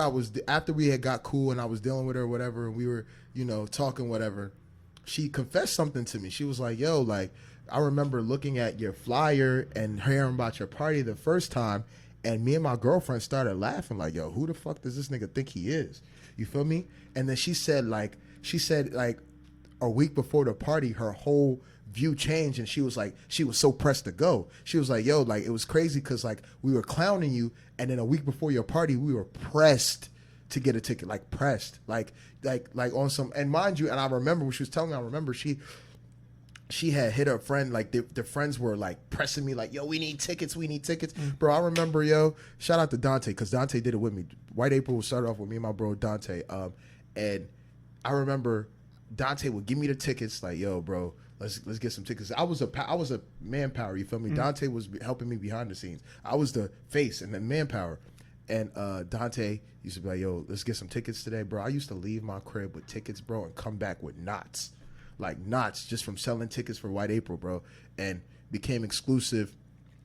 we had got cool and I was dealing with her or whatever, and we were, talking whatever, she confessed something to me. She was like, yo, like, I remember looking at your flyer and hearing about your party the first time, and me and my girlfriend started laughing like, yo, who the fuck does this nigga think he is? You feel me? And then she said a week before the party, her whole view changed, and she was so pressed to go. She was like, yo, like, it was crazy because, like, we were clowning you, and then a week before your party, we were pressed to get a ticket, like pressed, like on some, and mind you, and I remember when she was telling me, I remember she had hit her friend, like the friends were like pressing me like, yo, we need tickets. Bro, I remember, yo, shout out to Dante, because Dante did it with me. White April started off with me and my bro Dante, and I remember Dante would give me the tickets, like, yo, bro, let's get some tickets. I was a manpower, you feel me? Dante was helping me behind the scenes. I was the face and the manpower. And Dante used to be like, yo, let's get some tickets today, bro. I used to leave my crib with tickets, bro, and come back with knots just from selling tickets for White April, bro, and became exclusive.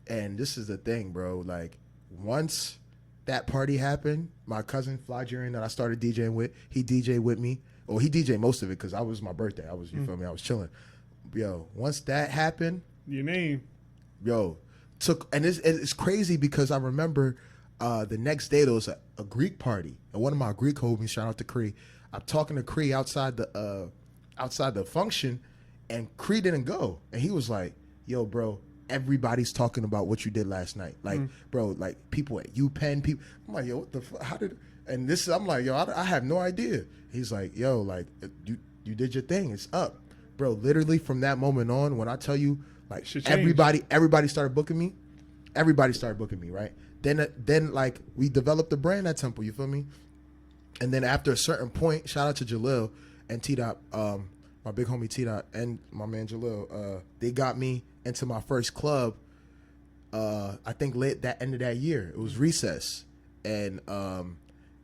And this is the thing, bro, like, once that party happened, my cousin Flygerian that I started DJing with, he DJed with me. Or he DJed most of it because it was my birthday. I was, you feel me? I was chilling. Yo, once that happened, your name, yo, and it's crazy because I remember the next day there was a Greek party, and one of my Greek homies, shout out to Cree, I'm talking to Cree outside the function, and Cree didn't go, and he was like, yo, bro, everybody's talking about what you did last night, like, bro, like, people at UPenn, people. I'm like, yo, what the fuck? How did? And this, I'm like, yo, I have no idea. He's like, yo, like, you did your thing, it's up, bro. Literally from that moment on, when I tell you, like, everybody started booking me. Everybody started booking me, right? Then like, we developed a brand at Temple, you feel me? And then after a certain point, shout out to Jalil and T-Dot, my big homie T-Dot and my man Jalil, they got me into my first club, I think late that end of that year. It was Recess. And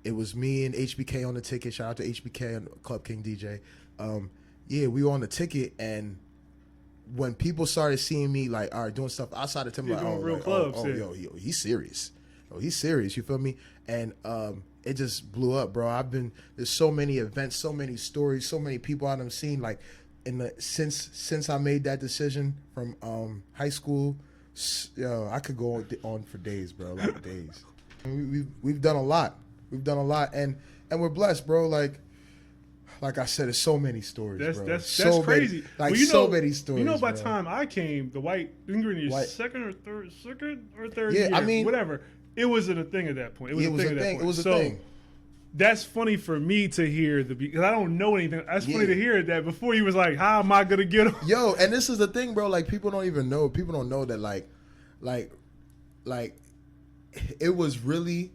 it was me and HBK on the ticket. Shout out to HBK and Club King DJ. Yeah, we were on the ticket, and when people started seeing me, like, all right, doing stuff outside of Temple, yo, he's serious. Oh, he's serious. You feel me? And it just blew up, bro. There's so many events, so many stories, so many people I've seen, like, since I made that decision from high school. Yo, I could go on for days, bro, like days. We've done a lot. And we're blessed, bro. Like I said, there's so many stories, bro. That's crazy. So many stories. You know, by the bro. time I came, the white, you were in your second or third yeah, year, I mean, whatever. It wasn't a thing at that point. It was a thing. It was a thing. That's funny for me to hear because I don't know anything. That's funny to hear that before you was like, how am I gonna get them? Yo, and this is the thing, bro. Like, people don't even know. People don't know that like it was really.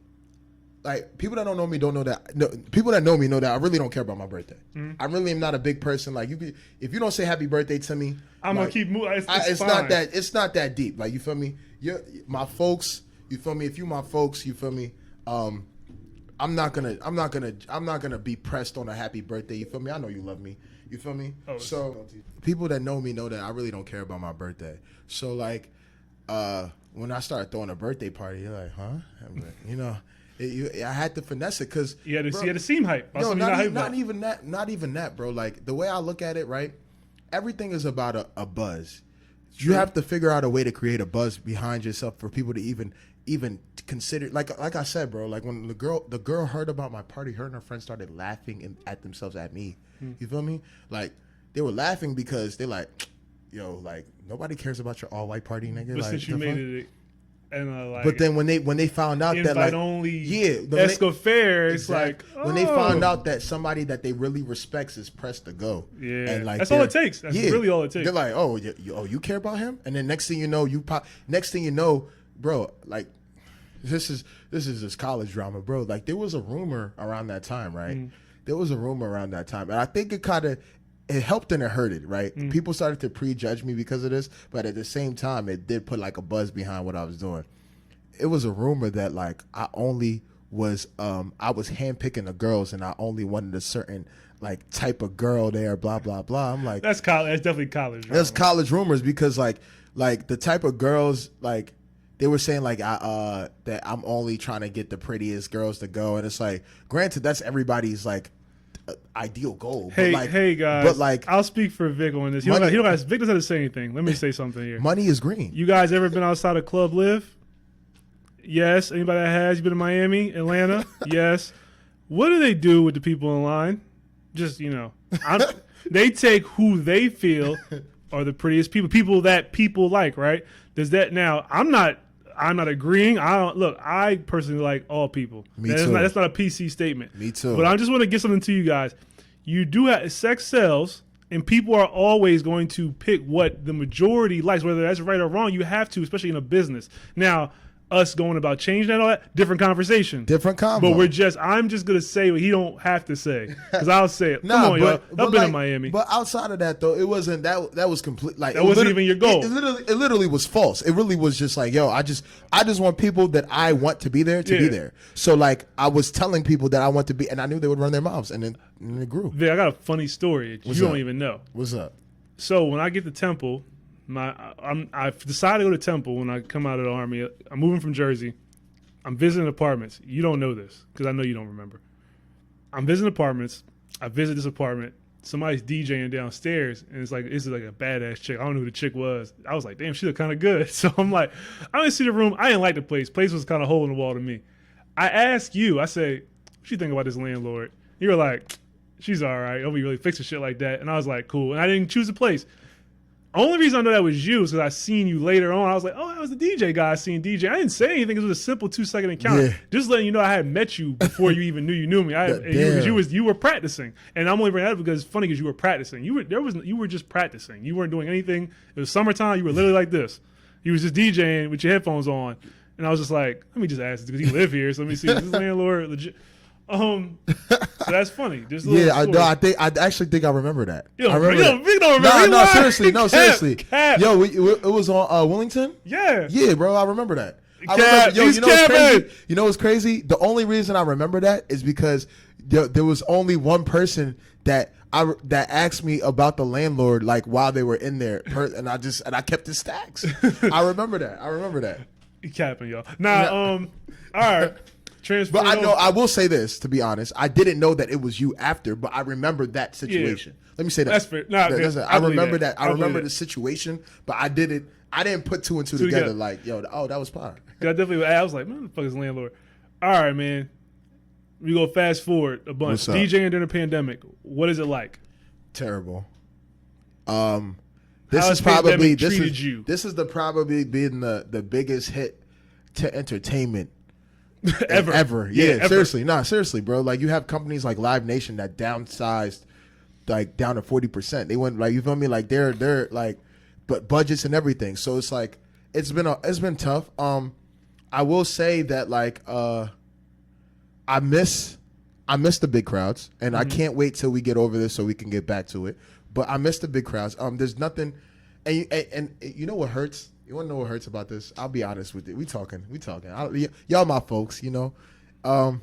Like, people that don't know me don't know that. No, people that know me know that I really don't care about my birthday. I really am not a big person. Like, if you don't say happy birthday to me, I'm gonna keep moving. It's not that. It's not that deep. Like, you feel me? My folks. You feel me? If you my folks, you feel me? I'm not gonna be pressed on a happy birthday. You feel me? I know you love me. You feel me? Oh, so people that know me know that I really don't care about my birthday. So, like, when I started throwing a birthday party, you're like, huh? You know. I had to finesse it because you had to seem hype. No, not even that, bro. Like, the way I look at it, right? Everything is about a buzz. True. You have to figure out a way to create a buzz behind yourself for people to even consider. Like I said, bro. Like, when the girl heard about my party, her and her friends started laughing at themselves at me. You feel me? Like, they were laughing because they're like, yo, like, nobody cares about your all white party, nigga. But like, since you made it. And like, but then when they found out that, like, only Escofair, it's exactly. like, when they found out that somebody that they really respects is pressed to go, and like, that's all it takes. That's really all it takes. They're like, oh, you care about him, and then next thing you know, bro, like, this is this college drama, bro. Like, there was a rumor around that time, right? There was a rumor around that time, and I think it helped and it hurted, right? People started to prejudge me because of this, but at the same time, it did put, like, a buzz behind what I was doing. It was a rumor that, like, I only was I was handpicking the girls, and I only wanted a certain like type of girl there. Blah blah blah. I'm like, that's college. That's definitely college. That's college rumors because like the type of girls like. They were saying like that I'm only trying to get the prettiest girls to go, and it's like, granted, that's everybody's like ideal goal. Hey guys, but like, I'll speak for Vic on this. Vic doesn't have to say anything. Let me say something here. Money is green. You guys ever been outside of Club Live? Yes. Anybody that has? You been to Miami, Atlanta? Yes. What do they do with the people in line? Just they take who they feel are the prettiest people that people like, right? Does that now? I'm not agreeing. I personally like all people. Me too. That's not a PC statement. Me too. But I just want to get something to you guys. You do have sex sells, and people are always going to pick what the majority likes, whether that's right or wrong. You have to, especially in a business. Now, us going about changing that, all that, different conversation. Different convo. But I'm just going to say what he don't have to say. Because I'll say it. Come on, y'all. I've been in Miami. But outside of that, though, it wasn't, that was complete. Like, that wasn't even your goal. It literally was false. It really was just like, yo, I just want people that I want to be there to be there. So, like, I was telling people that I want to be, and I knew they would run their mouths, and then it grew. Vic, I got a funny story that you don't even know. What's up? So, when I get to Temple, I've decided to go to Temple when I come out of the Army. I'm moving from Jersey. I'm visiting apartments. You don't know this because I know you don't remember. I'm visiting apartments. I visit this apartment. Somebody's DJing downstairs, and this is like a badass chick. I don't know who the chick was. I was like, damn, she looked kind of good. So I'm like, I didn't see the room. I didn't like the place. Place was kind of hole in the wall to me. I asked you, I say, what you think about this landlord? You were like, she's all right. Don't be really fixing shit like that. And I was like, cool. And I didn't choose a place. Only reason I know that was you is because I seen you later on. I was like, oh, that was the DJ guy. I seen DJ. I didn't say anything. It was a simple 2-second encounter. Yeah. Just letting you know I had met you before you even knew you knew me. You were practicing, and I'm only bringing that up because it's funny because you were practicing. You were just practicing. You weren't doing anything. It was summertime. You were literally like this. You was just DJing with your headphones on, and I was just like, let me just ask this because you live here. So let me see. Is this landlord legit? So that's funny. I actually think I remember that. I remember. Vic don't remember. No, seriously. Cap. Yo, it was on Willington. Yeah, bro, I remember that. He's capping. You know what's crazy? The only reason I remember that is because there was only one person that asked me about the landlord like while they were in there, and I kept the stacks. I remember that. He capping, y'all. All right. But I will say this, to be honest. I didn't know that it was you after, but I remember that situation. Yeah. Let me say that. That's fair. I remember that. I remember the situation, but I didn't put two and two together like, yo, that was fire. I was like, man, what the fuck is landlord? All right, man. We go fast forward a bunch. DJing during the pandemic. What is it like? Terrible. This is probably probably been the biggest hit to entertainment ever. Yeah, seriously, bro. Like, you have companies like Live Nation that downsized like down to 40%. They went, like, you feel me? Like, they're like, but budgets and everything. So it's like it's been tough. I will say that like I miss the big crowds, and I can't wait till we get over this so we can get back to it. But I miss the big crowds. There's nothing, and you know what hurts? You want to know what hurts about this? I'll be honest with you. We talking. Y'all my folks, you know. I'll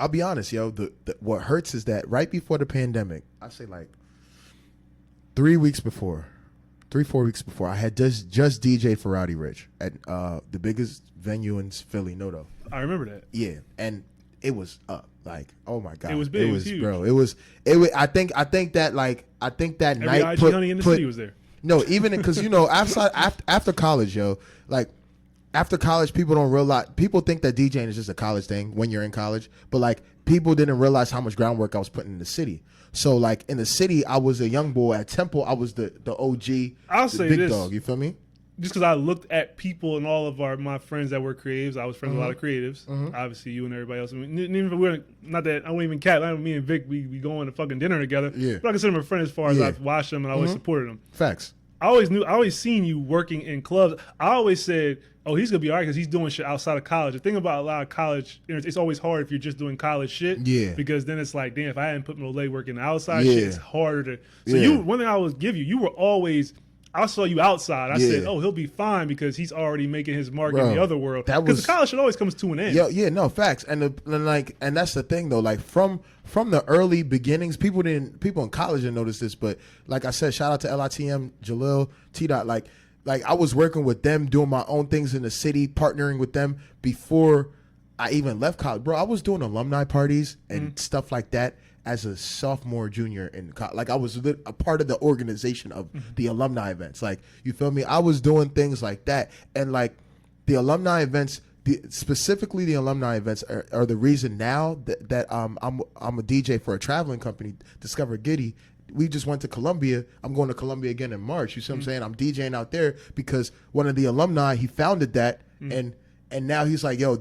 be honest, yo. What hurts is that right before the pandemic, I say like 3 weeks before, 4 weeks before, I had just DJ'd for Rowdy Rich at the biggest venue in Philly, Noto. I remember that. Yeah, and it was up. Like, oh my god, it was big. It was huge, bro. It was. I think that every night IG honey in the city was there. No, even because, you know, after college, yo, like after college, people don't realize. People think that DJing is just a college thing when you're in college, but like people didn't realize how much groundwork I was putting in the city. So like in the city, I was a young boy. At Temple, I was the OG. I'll say big this, dog. You feel me? Just because I looked at people and all of my friends that were creatives, I was friends with a lot of creatives. Obviously, you and everybody else. I mean, even if we're not that, I won't even cap. Me and Vic, we go on to fucking dinner together. Yeah. But I consider him a friend as far as I've watched them and I always supported them. Facts. I always seen you working in clubs. I always said, oh, he's gonna be all right because he's doing shit outside of college. The thing about a lot of college, it's always hard if you're just doing college shit. Yeah. Because then it's like, damn, if I hadn't put no legwork in the outside shit, it's harder to. So one thing I would give you, you were always I saw you outside. I said, "Oh, he'll be fine because he's already making his mark in the other world." Because the college should always comes to an end. No facts, and that's the thing though. Like from the early beginnings, people in college didn't notice this, but like I said, shout out to LITM, Jalil, T. Dot. Like I was working with them, doing my own things in the city, partnering with them before I even left college, bro. I was doing alumni parties and stuff like that as a sophomore, junior in college. Like I was a part of the organization of the alumni events. Like, you feel me? I was doing things like that. And like the alumni events, specifically the alumni events are the reason now that I'm a DJ for a traveling company, Discover Giddy. We just went to Colombia. I'm going to Colombia again in March. You see what I'm saying? I'm DJing out there because one of the alumni, he founded that and now he's like, yo,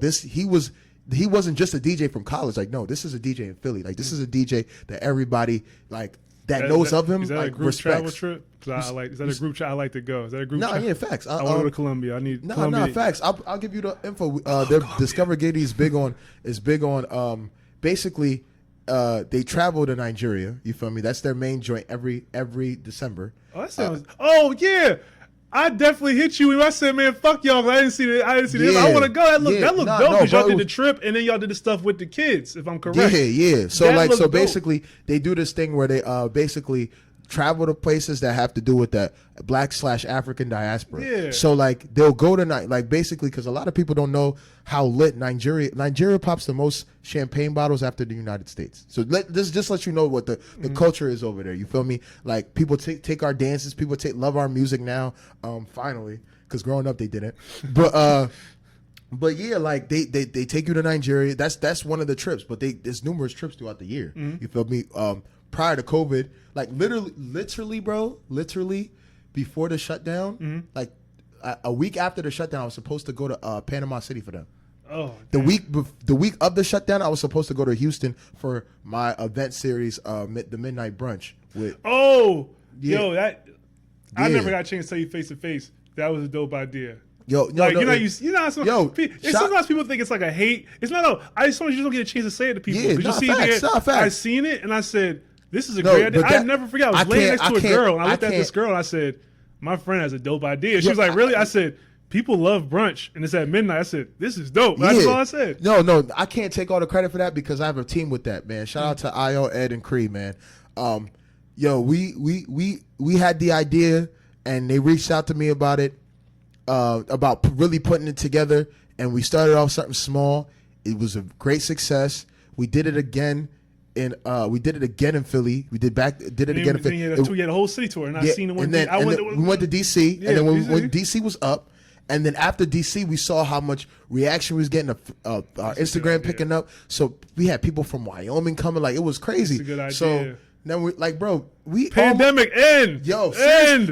he wasn't just a DJ from college. Like, no, this is a DJ in Philly. Like, this is a DJ that everybody like that knows of him. Is that like, a group travel trip? Is that a group chat I like to go? Is that a group? No, yeah, facts. I want to go to Colombia. I need. No, facts. I'll give you the info. Discover Giddy is big on basically they travel to Nigeria. You feel me? That's their main joint every December. Oh, that sounds. Oh yeah. I definitely hit you and I said, man, fuck y'all. I didn't see that. I want to go. That looked dope because y'all did the trip and then y'all did the stuff with the kids, if I'm correct. Yeah. So basically they do this thing where they basically travel to places that have to do with the Black/African diaspora. Yeah. So like they'll go to basically because a lot of people don't know how lit Nigeria pops the most champagne bottles after the United States. So this just lets you know what the culture is over there. You feel me? Like people take our dances, people love our music now. Finally, because growing up they didn't. But yeah, like they take you to Nigeria. That's one of the trips. But there's numerous trips throughout the year. You feel me? Prior to COVID, like literally, bro, before the shutdown, like a week after the shutdown, I was supposed to go to Panama City for them. Oh, the week of the shutdown, I was supposed to go to Houston for my event series, the Midnight Brunch. I never got a chance to tell you face to face. That was a dope idea. Sometimes people think it's like a hate. It's not. I just don't get a chance to say it to people. I seen it and I said, this is a great idea. I never forget. I was laying next to a girl and I looked at this girl and I said, my friend has a dope idea. She was like, really? I said, people love brunch and it's at midnight. I said, this is dope. That's all I said. No, I can't take all the credit for that because I have a team with that, man. Shout out to IO, Ed, and Cree, man. We had the idea and they reached out to me about it, about really putting it together, and we started off something small. It was a great success. We did it again in Philly. We did it again in Philly. We had a whole city tour, and I seen the one. We went to DC, and then when DC was up, and then after DC, we saw how much reaction we was getting. Our Instagram picking up, so we had people from Wyoming coming. Like, it was crazy. That's a good idea. So then we like, bro, pandemic end.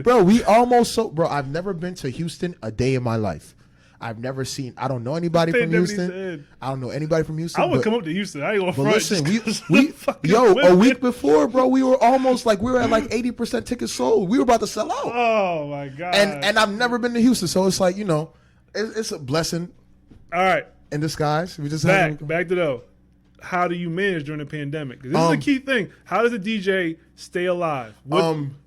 Bro. We almost bro. I've never been to Houston a day in my life. I've never seen. I don't know anybody from Houston. I don't know anybody from Houston. I would come up to Houston. I ain't gonna front. Listen, a week before, bro, we were almost like we were at like 80% tickets sold. We were about to sell out. Oh my god! And I've never been to Houston, so it's like, it's a blessing. All right, in disguise. We just back to though. How do you manage during the pandemic? This is the key thing. How does a DJ stay alive?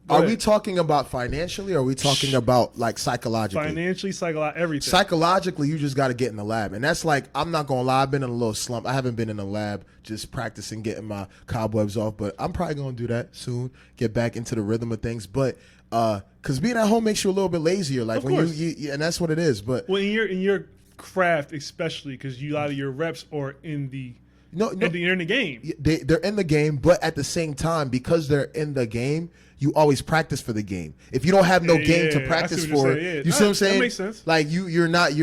Are we talking about financially, or are we talking about like psychologically? Financially, psychologically, everything. Psychologically, you just got to get in the lab. And that's like, I'm not going to lie, I've been in a little slump. I haven't been in the lab just practicing, getting my cobwebs off, but I'm probably going to do that soon, get back into the rhythm of things. But because being at home makes you a little bit lazier. Like, when you and that's what it is. But well, in your craft, especially, because a lot of your reps are in the they're in the game. They're in the game, but at the same time, because they're in the game, you always practice for the game. If you don't have no game to practice for, you see what I'm saying? That makes sense. Like you're not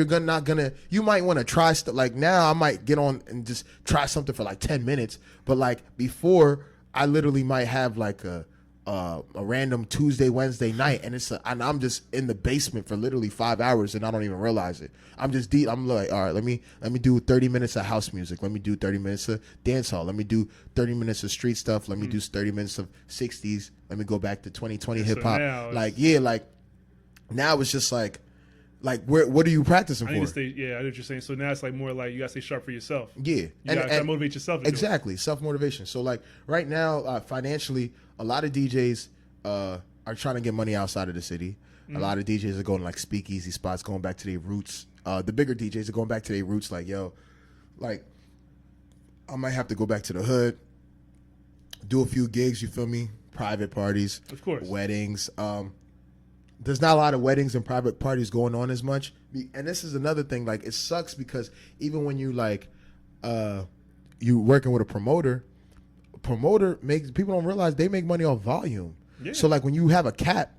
gonna. You might want to try stuff. Like now, I might get on and just try something for like 10 minutes. But like before, I literally might have like a random Tuesday, Wednesday night, and and I'm just in the basement for literally 5 hours, and I don't even realize it. I'm just deep. I'm like, all right, let me do 30 minutes of house music. Let me do 30 minutes of dance hall. Let me do 30 minutes of street stuff. Let me do 30 minutes of 60s. Let me go back to 2020 hip hop. Now it's just like what are you practicing for? I know what you're saying. So now it's like more like you gotta stay sharp for yourself. Yeah, you gotta motivate yourself. Exactly, self motivation. So like right now, financially, a lot of DJs are are trying to get money outside of the city. A lot of DJs are going like speakeasy spots, going back to their roots. The bigger DJs are going back to their roots. Like, yo, like I might have to go back to the hood, do a few gigs. You feel me? Private parties, of course, weddings. There's not a lot of weddings and private parties going on as much. And this is another thing. Like, it sucks because even when you like, you working with a promoter makes people don't realize they make money off volume. Yeah. So like when you have a cap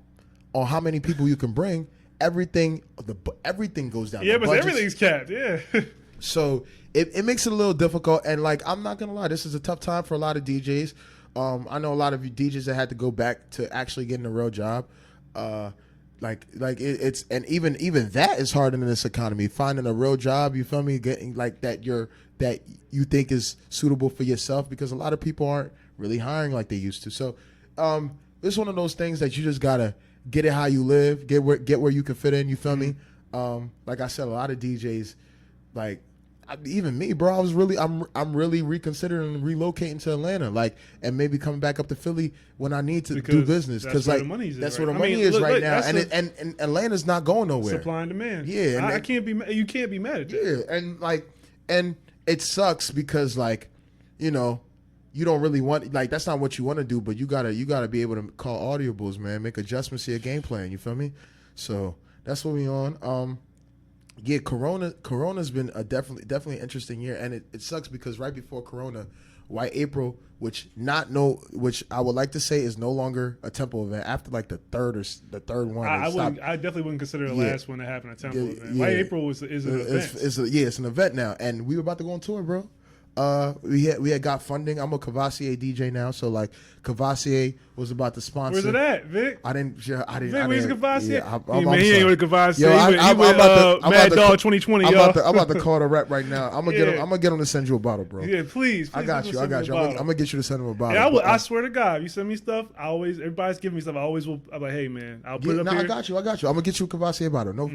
on how many people you can bring, everything goes down. Yeah, but everything's capped. Yeah. So it makes it a little difficult. And like, I'm not gonna lie, this is a tough time for a lot of DJs. I know a lot of DJs that had to go back to actually getting a real job. It's and even that is hard in this economy. Finding a real job, you feel me? Getting like that you think is suitable for yourself, because a lot of people aren't really hiring like they used to. So it's one of those things that you just gotta get it how you live, get where you can fit in. You feel me? Like I said, a lot of DJs, like even me, bro. I'm really reconsidering relocating to Atlanta, like, and maybe coming back up to Philly when I need to do business, because like that's where the money is right now, and Atlanta's not going nowhere. Supply and demand. Yeah, and you can't be mad at that. Yeah, and it sucks because like, you know, you don't really want, like, that's not what you want to do, but you gotta be able to call audibles, man, make adjustments to your game plan. You feel me? So that's what we on. Yeah, Corona's been a definitely interesting year, and it sucks because right before Corona, White April, which I would like to say is no longer a Temple event after like the third one. I definitely wouldn't consider the last one to happen a Temple event. White April is an event. It's an event now, and we were about to go on tour, bro. We had got funding. I'm a Cavassier DJ now, so like Cavassier was about to sponsor. Where's it at, Vic? I didn't. Vic, where's Cavassier? Yeah, he ain't with Cavassier. Yo, I'm Mad Dog 2020. I'm about to call the rep right now. I'm gonna get him to send you a bottle, bro. Yeah, please. I got you. I'm gonna get you to send him a bottle. Yeah, I swear to God, if you send me stuff, everybody's giving me stuff. I always will. I'm like, hey man, I'll put it up here. I got you. I'm gonna get you a Cavassier bottle. No.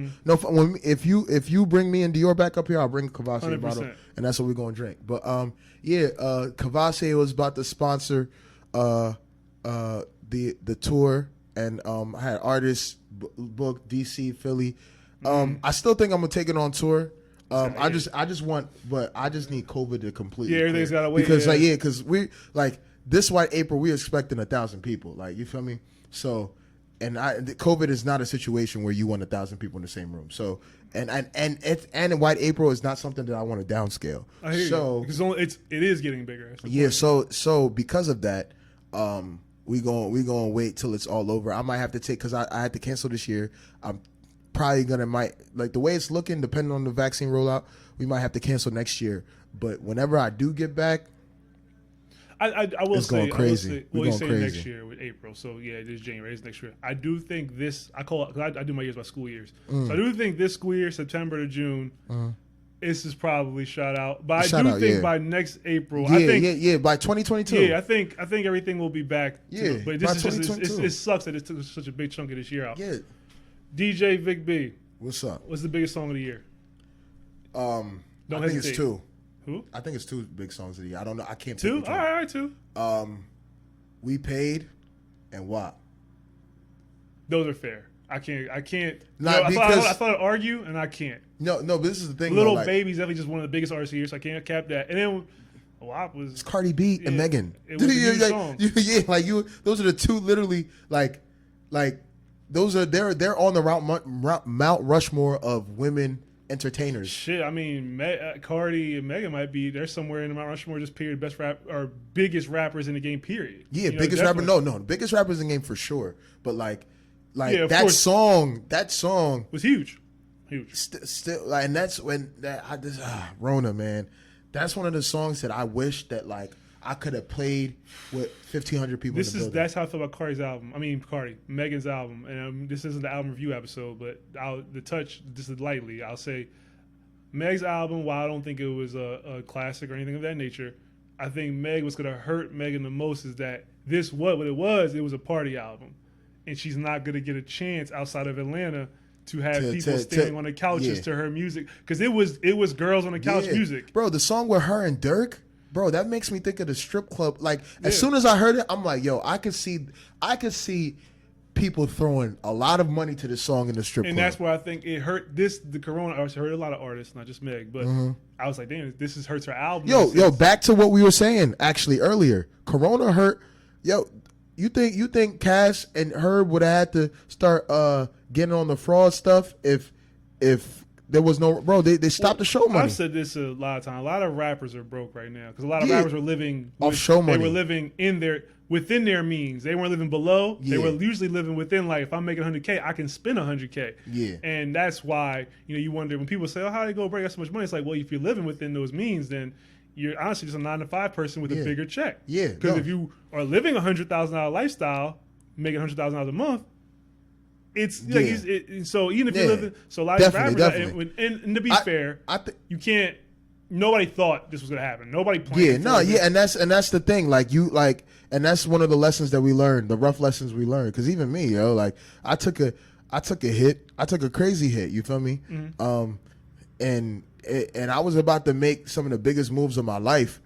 If you bring me and Dior back up here, I'll bring a Cavassier 100%. Bottle, and that's what we're gonna drink. But Cavassier was about to sponsor the tour, and I had artists booked DC, Philly. I still think I'm gonna take it on tour. I just need COVID to completely. Yeah, everything's gotta wait. Because because we like this White April, we're expecting 1,000 people. Like, you feel me? So, and COVID is not a situation where you want 1,000 people in the same room. So, and White April is not something that I want to downscale. I hear you. Because it is getting bigger. Yeah. So because of that, we gonna wait till it's all over. I might have to because I had to cancel this year. I'm probably like the way it's looking, depending on the vaccine rollout, we might have to cancel next year. But whenever I do get back, I will it's say going crazy. We'll say next year with April. So yeah, this is January. It's next year. I do think this. I call it because I do my years by school years. So I do think this school year, September to June. This is probably shot out, but I do think by next April, by 2022. Yeah, I think everything will be back. But this is just it sucks that it took such a big chunk of this year out. Yeah. DJ Vic B, what's up? What's the biggest song of the year? I think it's two. Who? I think it's two big songs of the year. I don't know. I can't. Two. All right, two. We Paid and WAP. Those are fair. I can't. Not I thought I'd argue, and I can't. No, but this is the thing. Little Baby's definitely just one of the biggest artists here, so I can't cap that. And then WAP was. It's Cardi B and Megan. It was a huge song. Those are the two literally like those are they're on the Mount Rushmore of women entertainers. Shit, I mean, Cardi and Megan might be there somewhere in the Mount Rushmore, just period, best rap or biggest rappers in the game, period. Yeah, biggest rapper. No, biggest rappers in the game for sure. But that song was huge. Still, and that's when Rona, man. That's one of the songs that I wish that I could have played with 1,500 people. That's how I feel about Cardi's album. I mean, Megan's album. And this isn't the album review episode, but just lightly, I'll say Meg's album, while I don't think it was a classic or anything of that nature, I think Meg was going to hurt Megan the most is that what it was a party album. And she's not going to get a chance outside of Atlanta to have people standing on the couches to her music. Because it was girls on the couch music. Bro, the song with her and Dirk, bro, that makes me think of the strip club. As soon as I heard it, I'm like, yo, I could see people throwing a lot of money to this song in the strip club. And that's why I think it hurt the Corona. I heard a lot of artists, not just Meg, but I was like, damn, this hurts her album. Yo, back to what we were saying actually earlier. Corona hurt. Yo, you think Cass and Herb would have had to start getting on the fraud stuff if there was no they stopped the show money. I've said this a lot of times. A lot of rappers are broke right now because a lot of rappers were living off show money. They were living within their means. They weren't living below. Yeah. They were usually living within. Like if I'm making $100K, I can spend $100K. Yeah, and that's why you wonder when people say, "Oh, how do they go break out so much money?" It's like, well, if you're living within those means, then you're honestly just a 9-to-5 person with a bigger check. Yeah, because if you are living $100,000 lifestyle, making $100,000 a month. It's like so even if you live in so a lot of rappers and to be fair, you can't. Nobody thought this was gonna happen. Nobody planned. And that's the thing. And that's one of the lessons that we learned, the rough lessons we learned. Because even me, like I took a hit. I took a crazy hit. You feel me? Mm-hmm. And I was about to make some of the biggest moves of my life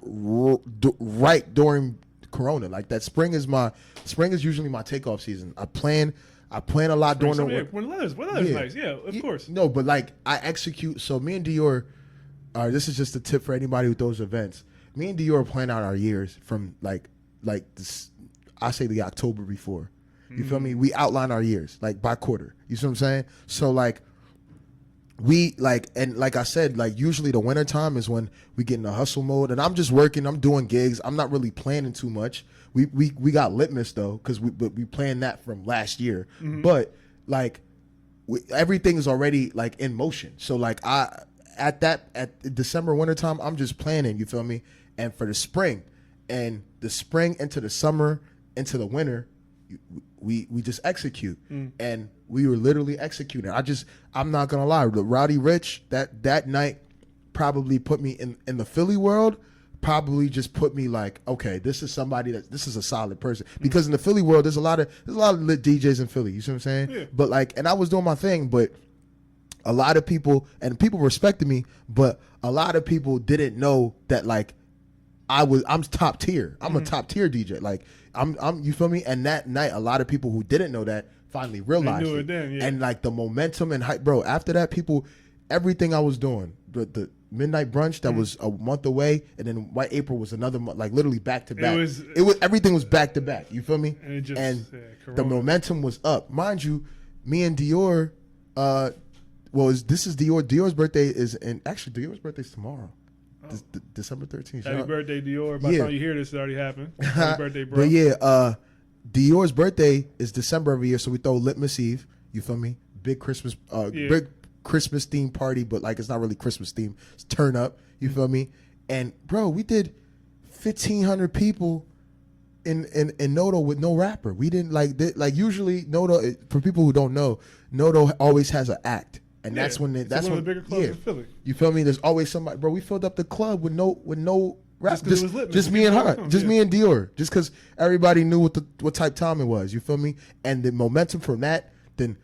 right during Corona. Like that spring is usually my takeoff season. I plan a lot during the winter. When weather's nice, of course. No, but like I execute. So me and Dior, this is just a tip for anybody who throws events. Me and Dior plan out our years from like this. I say the October before. You feel me? We outline our years like by quarter. You see what I'm saying? So like we and like I said, like usually the winter time is when we get in the hustle mode, and I'm just working. I'm doing gigs. I'm not really planning too much. We got LITmas though, because we planned that from last year. Mm-hmm. But like everything is already like in motion. So like at December wintertime, I'm just planning. You feel me? And for the spring into the summer into the winter, we just execute. And we were literally executing. I'm not gonna lie. The Rowdy Rich that night probably put me in the Philly world. Probably just put me like, okay, this is a solid person. Because in the Philly world, there's a lot of lit DJs in Philly. You see what I'm saying? Yeah. But like, and I was doing my thing, but a lot of people respected me, but a lot of people didn't know that like I'm top tier. I'm a top tier DJ. Like I'm you feel me? And that night, a lot of people who didn't know that finally realized it. Then, yeah. And like the momentum and hype, bro. After that, everything I was doing, the midnight brunch that was a month away, and then White April was another month, like literally back to back. It was everything was back to back. You feel me? And the momentum was up, mind you. Me and Dior, this is Dior. Dior's birthday is Dior's birthday's tomorrow, December 13th. Happy birthday, Dior! By the time you hear this, it already happened. Happy birthday, bro. But yeah, Dior's birthday is December every year, so we throw LITmas Eve. You feel me? Big Christmas, big Christmas themed party, but like it's not really Christmas themed. It's turn up. You feel me? And bro, we did 1,500 people in Noto with no rapper. We didn't like usually Noto. For people who don't know, Noto always has an act, and that's when that's one of the bigger clubs in Philly. You feel me? There's always somebody. Bro, we filled up the club with no rap. Just me and her. Just me and Dior. Just because everybody knew what type time it was. You feel me? And the momentum from that. Then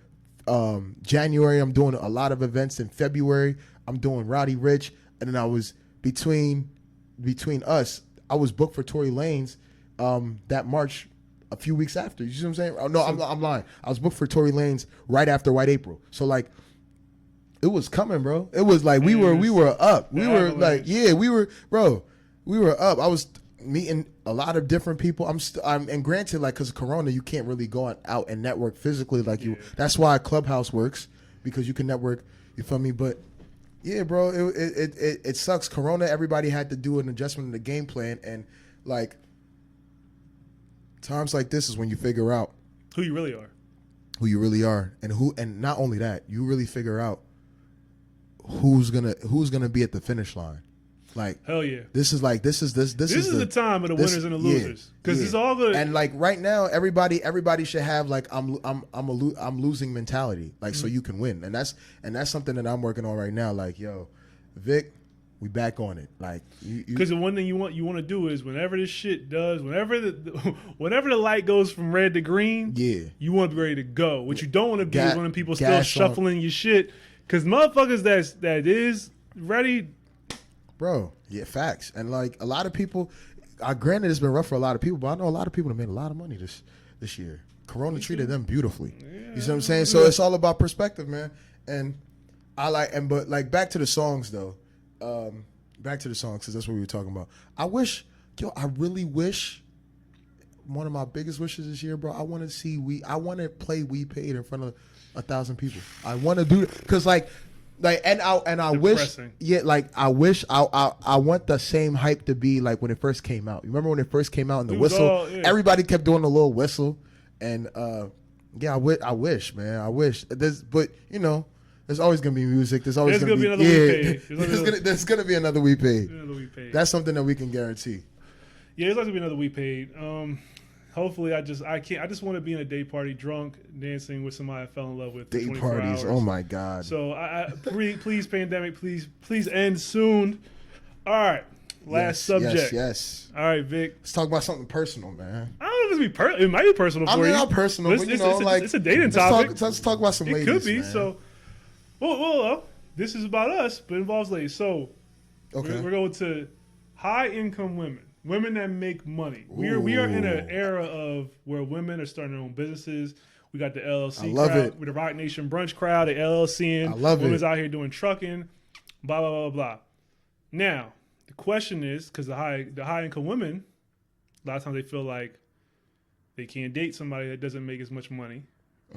January, I'm doing a lot of events. In February, I'm doing Rowdy Rich, and then I was between us. I was booked for Tory Lanez that March, a few weeks after. You see what I'm saying? Oh, no, I'm lying. I was booked for Tory Lanez right after White April. So like, it was coming, bro. It was like we were up. We were like, we were up. I was meeting a lot of different people. And granted, like, because of Corona, you can't really go out and network physically like you. That's why Clubhouse works, because you can network. You feel me? But yeah, bro, it sucks. Corona, everybody had to do an adjustment in the game plan, and like times like this is when you figure out who you really are, and not only that, you really figure out who's gonna be at the finish line. Like, hell yeah, this is the time of the winners and the losers, because it's all good. And like right now, everybody should have like I'm losing mentality, like so you can win, and that's something that I'm working on right now. Like, yo, Vic, we back on it. Like, because the one thing you want to do is whenever this shit does, whenever the light goes from red to green, you want to be ready to go. What you don't want to be is when people still shuffling your shit, because motherfuckers that is ready. Bro, yeah, facts. And like a lot of people, granted it's been rough for a lot of people, but I know a lot of people that made a lot of money this year. Corona treated them beautifully. Yeah. You see what I'm saying? So it's all about perspective, man. And but like back to the songs though. Back to the songs because that's what we were talking about. I really wish. One of my biggest wishes this year, bro. I want to play We Paid in front of 1,000 people. I want to do it because I wish, yeah, like I wish I want the same hype to be like when it first came out. You remember when it first came out and the whistle? Everybody kept doing the little whistle, and yeah, I wish, man, I wish. But you know, there's always gonna be music. There's always gonna be another We Paid. There's gonna be another We Paid. That's something that we can guarantee. Yeah, there's always gonna be another We Paid. Hopefully, I just want to be in a day party, drunk, dancing with somebody I fell in love with. Day parties, oh my God! So, please, pandemic, please end soon. All right, last subject. Yes. All right, Vic. Let's talk about something personal, man. I don't know if it's it might be personal for you. I mean, not personal, but it's a dating topic. Let's talk about some ladies. It could be. Man. So, well, this is about us, but it involves ladies. So, okay, we're going to high income women. Women that make money. We are in an era of where women are starting their own businesses. We got the LLC crowd, with the Rock Nation brunch crowd, the LLC. I love Women's out here doing trucking, blah blah blah blah. Now the question is, because the high income women, a lot of times they feel like they can't date somebody that doesn't make as much money.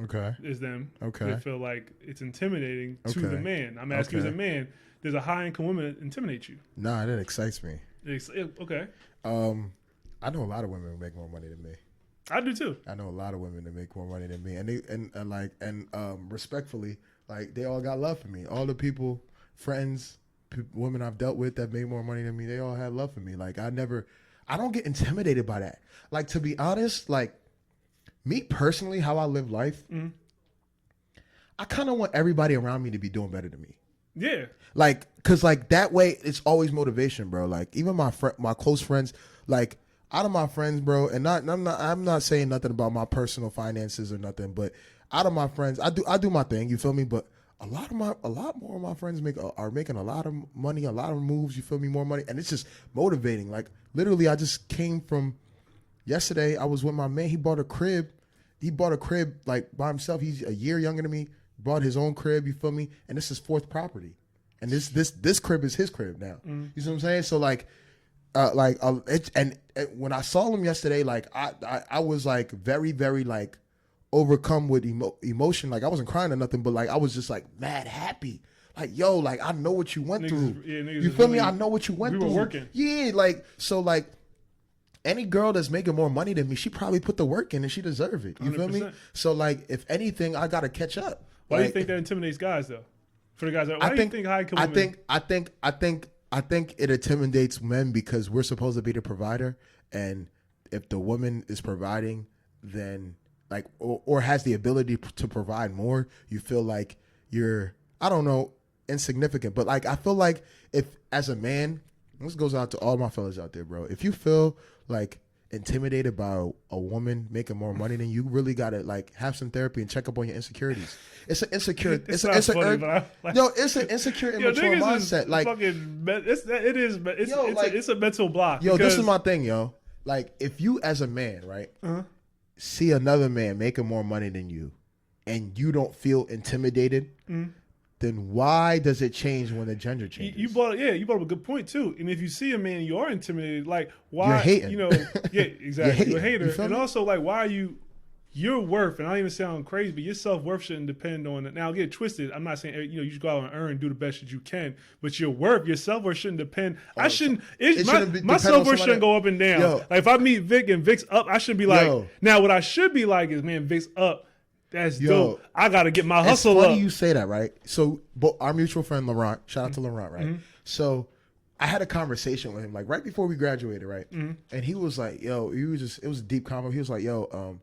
Okay. As them. Okay. They feel like it's intimidating to the man. I'm asking you as a man, does a high income woman intimidate you? Nah, that excites me. Okay. I know a lot of women who make more money than me. I do too. I know a lot of women that make more money than me, and respectfully, like they all got love for me. All the people, friends, women I've dealt with that made more money than me, they all had love for me. Like I don't get intimidated by that. Like to be honest, like me personally, how I live life, I kind of want everybody around me to be doing better than me. Yeah. Like, cause like that way it's always motivation, bro. Like even my close friends, like out of my friends, bro, and I'm not saying nothing about my personal finances or nothing, but out of my friends, I do my thing, you feel me? But a lot more of my friends are making a lot of money, a lot of moves, you feel me, more money, and it's just motivating. Like literally I just came from yesterday, I was with my man, he bought a crib like by himself. He's a year younger than me. Bought his own crib, you feel me? And this is fourth property, and this crib is his crib now. You see what I'm saying? So like, when I saw him yesterday, like I was like very very like overcome with emotion. Like I wasn't crying or nothing, but like I was just like mad happy. Like yo, like I know what you went through. You feel me? I know what you went through. We were working. Yeah, like so like. Any girl that's making more money than me, she probably put the work in and she deserve it. You 100%. Feel me? So like, if anything, I gotta catch up. Why do you think that intimidates guys though? For the guys, do you think high income women? I think it intimidates men because we're supposed to be the provider, and if the woman is providing, then like or has the ability to provide more, you feel like you're insignificant. But like I feel like if as a man, this goes out to all my fellas out there, bro. If you feel like intimidated by a woman making more money than you, really gotta like have some therapy and check up on your insecurities. It's an insecure. It's an insecure immature mindset. Like it's a mental block. Yo, this is my thing, yo. Like if you as a man, right, see another man making more money than you, and you don't feel intimidated. Then why does it change when the gender changes? You brought up a good point too. And if you see a man and you are intimidated, like why? You're hating. You know, yeah, exactly. You're a hater. And also, like, why are you? Your worth, and I don't even sound crazy, but your self-worth shouldn't depend on it. Now, get twisted. I'm not saying you should go out and earn, do the best that you can, but your self-worth shouldn't depend. My self-worth shouldn't go up and down. Yo. Like if I meet Vic and Vic's up, I should be like. Now, what I should be like is, man, Vic's up. That's dope. I got to get my hustle up. It's funny you say that, right? So our mutual friend, Laurent, shout out to Laurent, right? So I had a conversation with him, like right before we graduated, right? And he was like, yo, it was a deep convo. He was like, yo,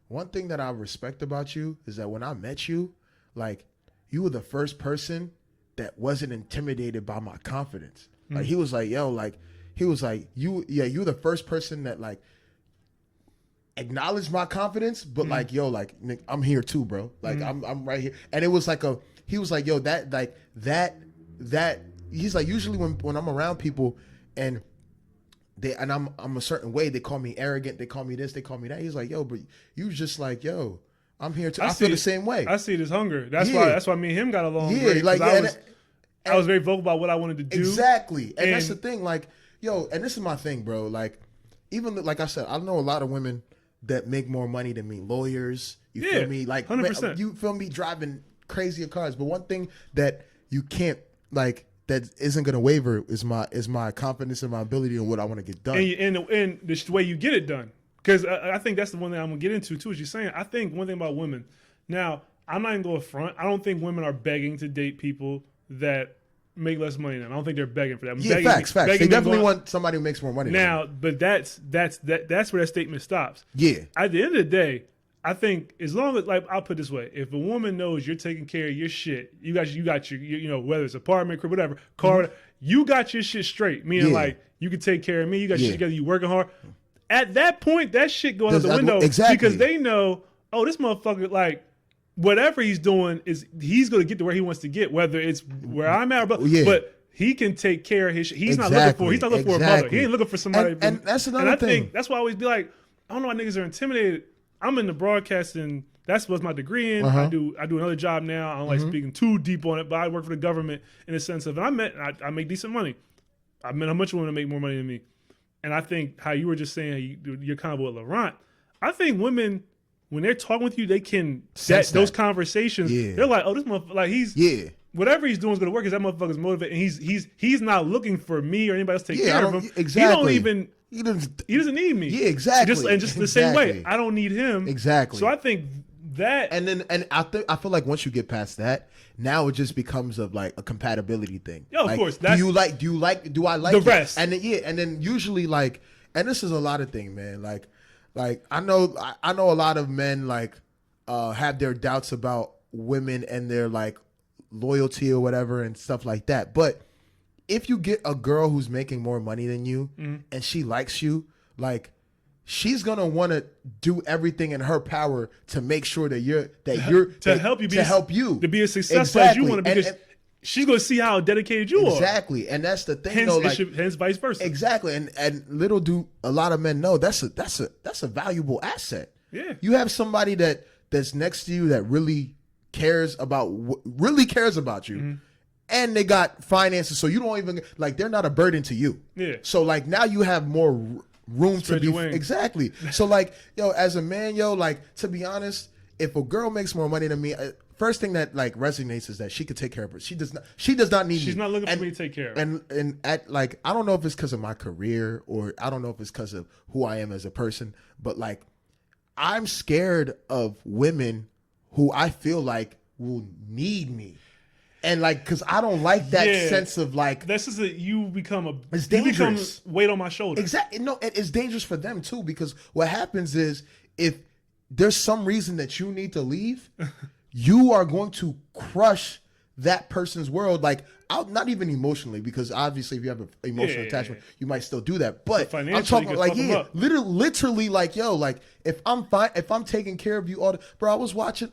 one thing that I respect about you is that when I met you, like you were the first person that wasn't intimidated by my confidence. Like he was like, yo, like, he was like, you were the first person that like, acknowledge my confidence, but like, yo, like I'm here too, bro. Like I'm right here. And it was like he was like, yo, that he's like, usually when I'm around people and I'm a certain way. They call me arrogant. They call me this. They call me that. He's like, yo, but you just like, yo, I'm here to. I feel the same way. I see it as hunger. That's why me and him got along. Yeah, great, like I was very vocal about what I wanted to do. Exactly, and that's the thing. Like, yo, and this is my thing, bro. Like, even like I said, I know a lot of women that make more money than me. Lawyers, you feel me? Like, 100%. You feel me? Driving crazier cars. But one thing that you can't like. That isn't going to waver is my confidence and my ability in what I want to get done. And the way you get it done. Because I think that's the one thing I'm going to get into, too, as you're saying. I think one thing about women. Now, I'm not even going to front. I don't think women are begging to date people that make less money than them. I don't think they're begging for that. Facts. They definitely want somebody who makes more money now, than them. But that's where that statement stops. Yeah. At the end of the day, I think as long as, like, I'll put it this way: if a woman knows you're taking care of your shit, you got your you know, whether it's apartment, crib, whatever, car, you got your shit straight. Meaning, like, you can take care of me. You got your shit together. You working hard. At that point, that shit goes out the window because they know, oh, this motherfucker, like, whatever he's doing he's going to get to where he wants to get, whether it's where I'm at, but he can take care of his shit. He's not looking for a mother. He ain't looking for somebody. And that's another thing. I think that's why I always be like, I don't know why niggas are intimidated. I'm in the broadcasting. That's what my degree in. I do another job now. I don't like speaking too deep on it, but I work for the government in the sense of, and I make decent money. I met a bunch of women that make more money than me. And I think how you were just saying you're kind of with Laurent. I think women, when they're talking with you, they can set those conversations. Yeah. They're like, oh, this motherfucker, like whatever he's doing is going to work because that motherfucker's motivated. And he's not looking for me or anybody else to take care of him. Exactly. He doesn't need me. Yeah, exactly. Just the same way, I don't need him. Exactly. So I think that, and I feel like once you get past that, now it just becomes of like a compatibility thing. Yeah, like, of course. Do I like the rest? And then usually like, and this is a lot of things, man. Like I know a lot of men like have their doubts about women and their like loyalty or whatever and stuff like that, but if you get a girl who's making more money than you and she likes you, like, she's gonna want to do everything in her power to make sure that help you to be as successful as you want to be. Because she's gonna see how dedicated you are. Exactly, and that's the thing. Hence, vice versa. Exactly, and little do a lot of men know that's a valuable asset. Yeah, you have somebody that's next to you that really cares about you. And they got finances, so you don't even like. They're not a burden to you. Yeah. So like now you have more room to be exactly. So like, yo, as a man, like, to be honest, if a girl makes more money than me, first thing that like resonates is that she could take care of her. She does not need me. She's not looking for me to take care of. And at like, I don't know if it's because of my career or I don't know if it's because of who I am as a person, but like, I'm scared of women who I feel like will need me. And like, cause I don't like that sense of like. This is you become it's dangerous. You become weight on my shoulder. Exactly. No, it's dangerous for them too, because what happens is if there's some reason that you need to leave, you are going to crush that person's world. Like, not even emotionally, because obviously if you have an emotional attachment, you might still do that. But I'm talking like, literally like, yo, like if I'm taking care of you bro, I was watching,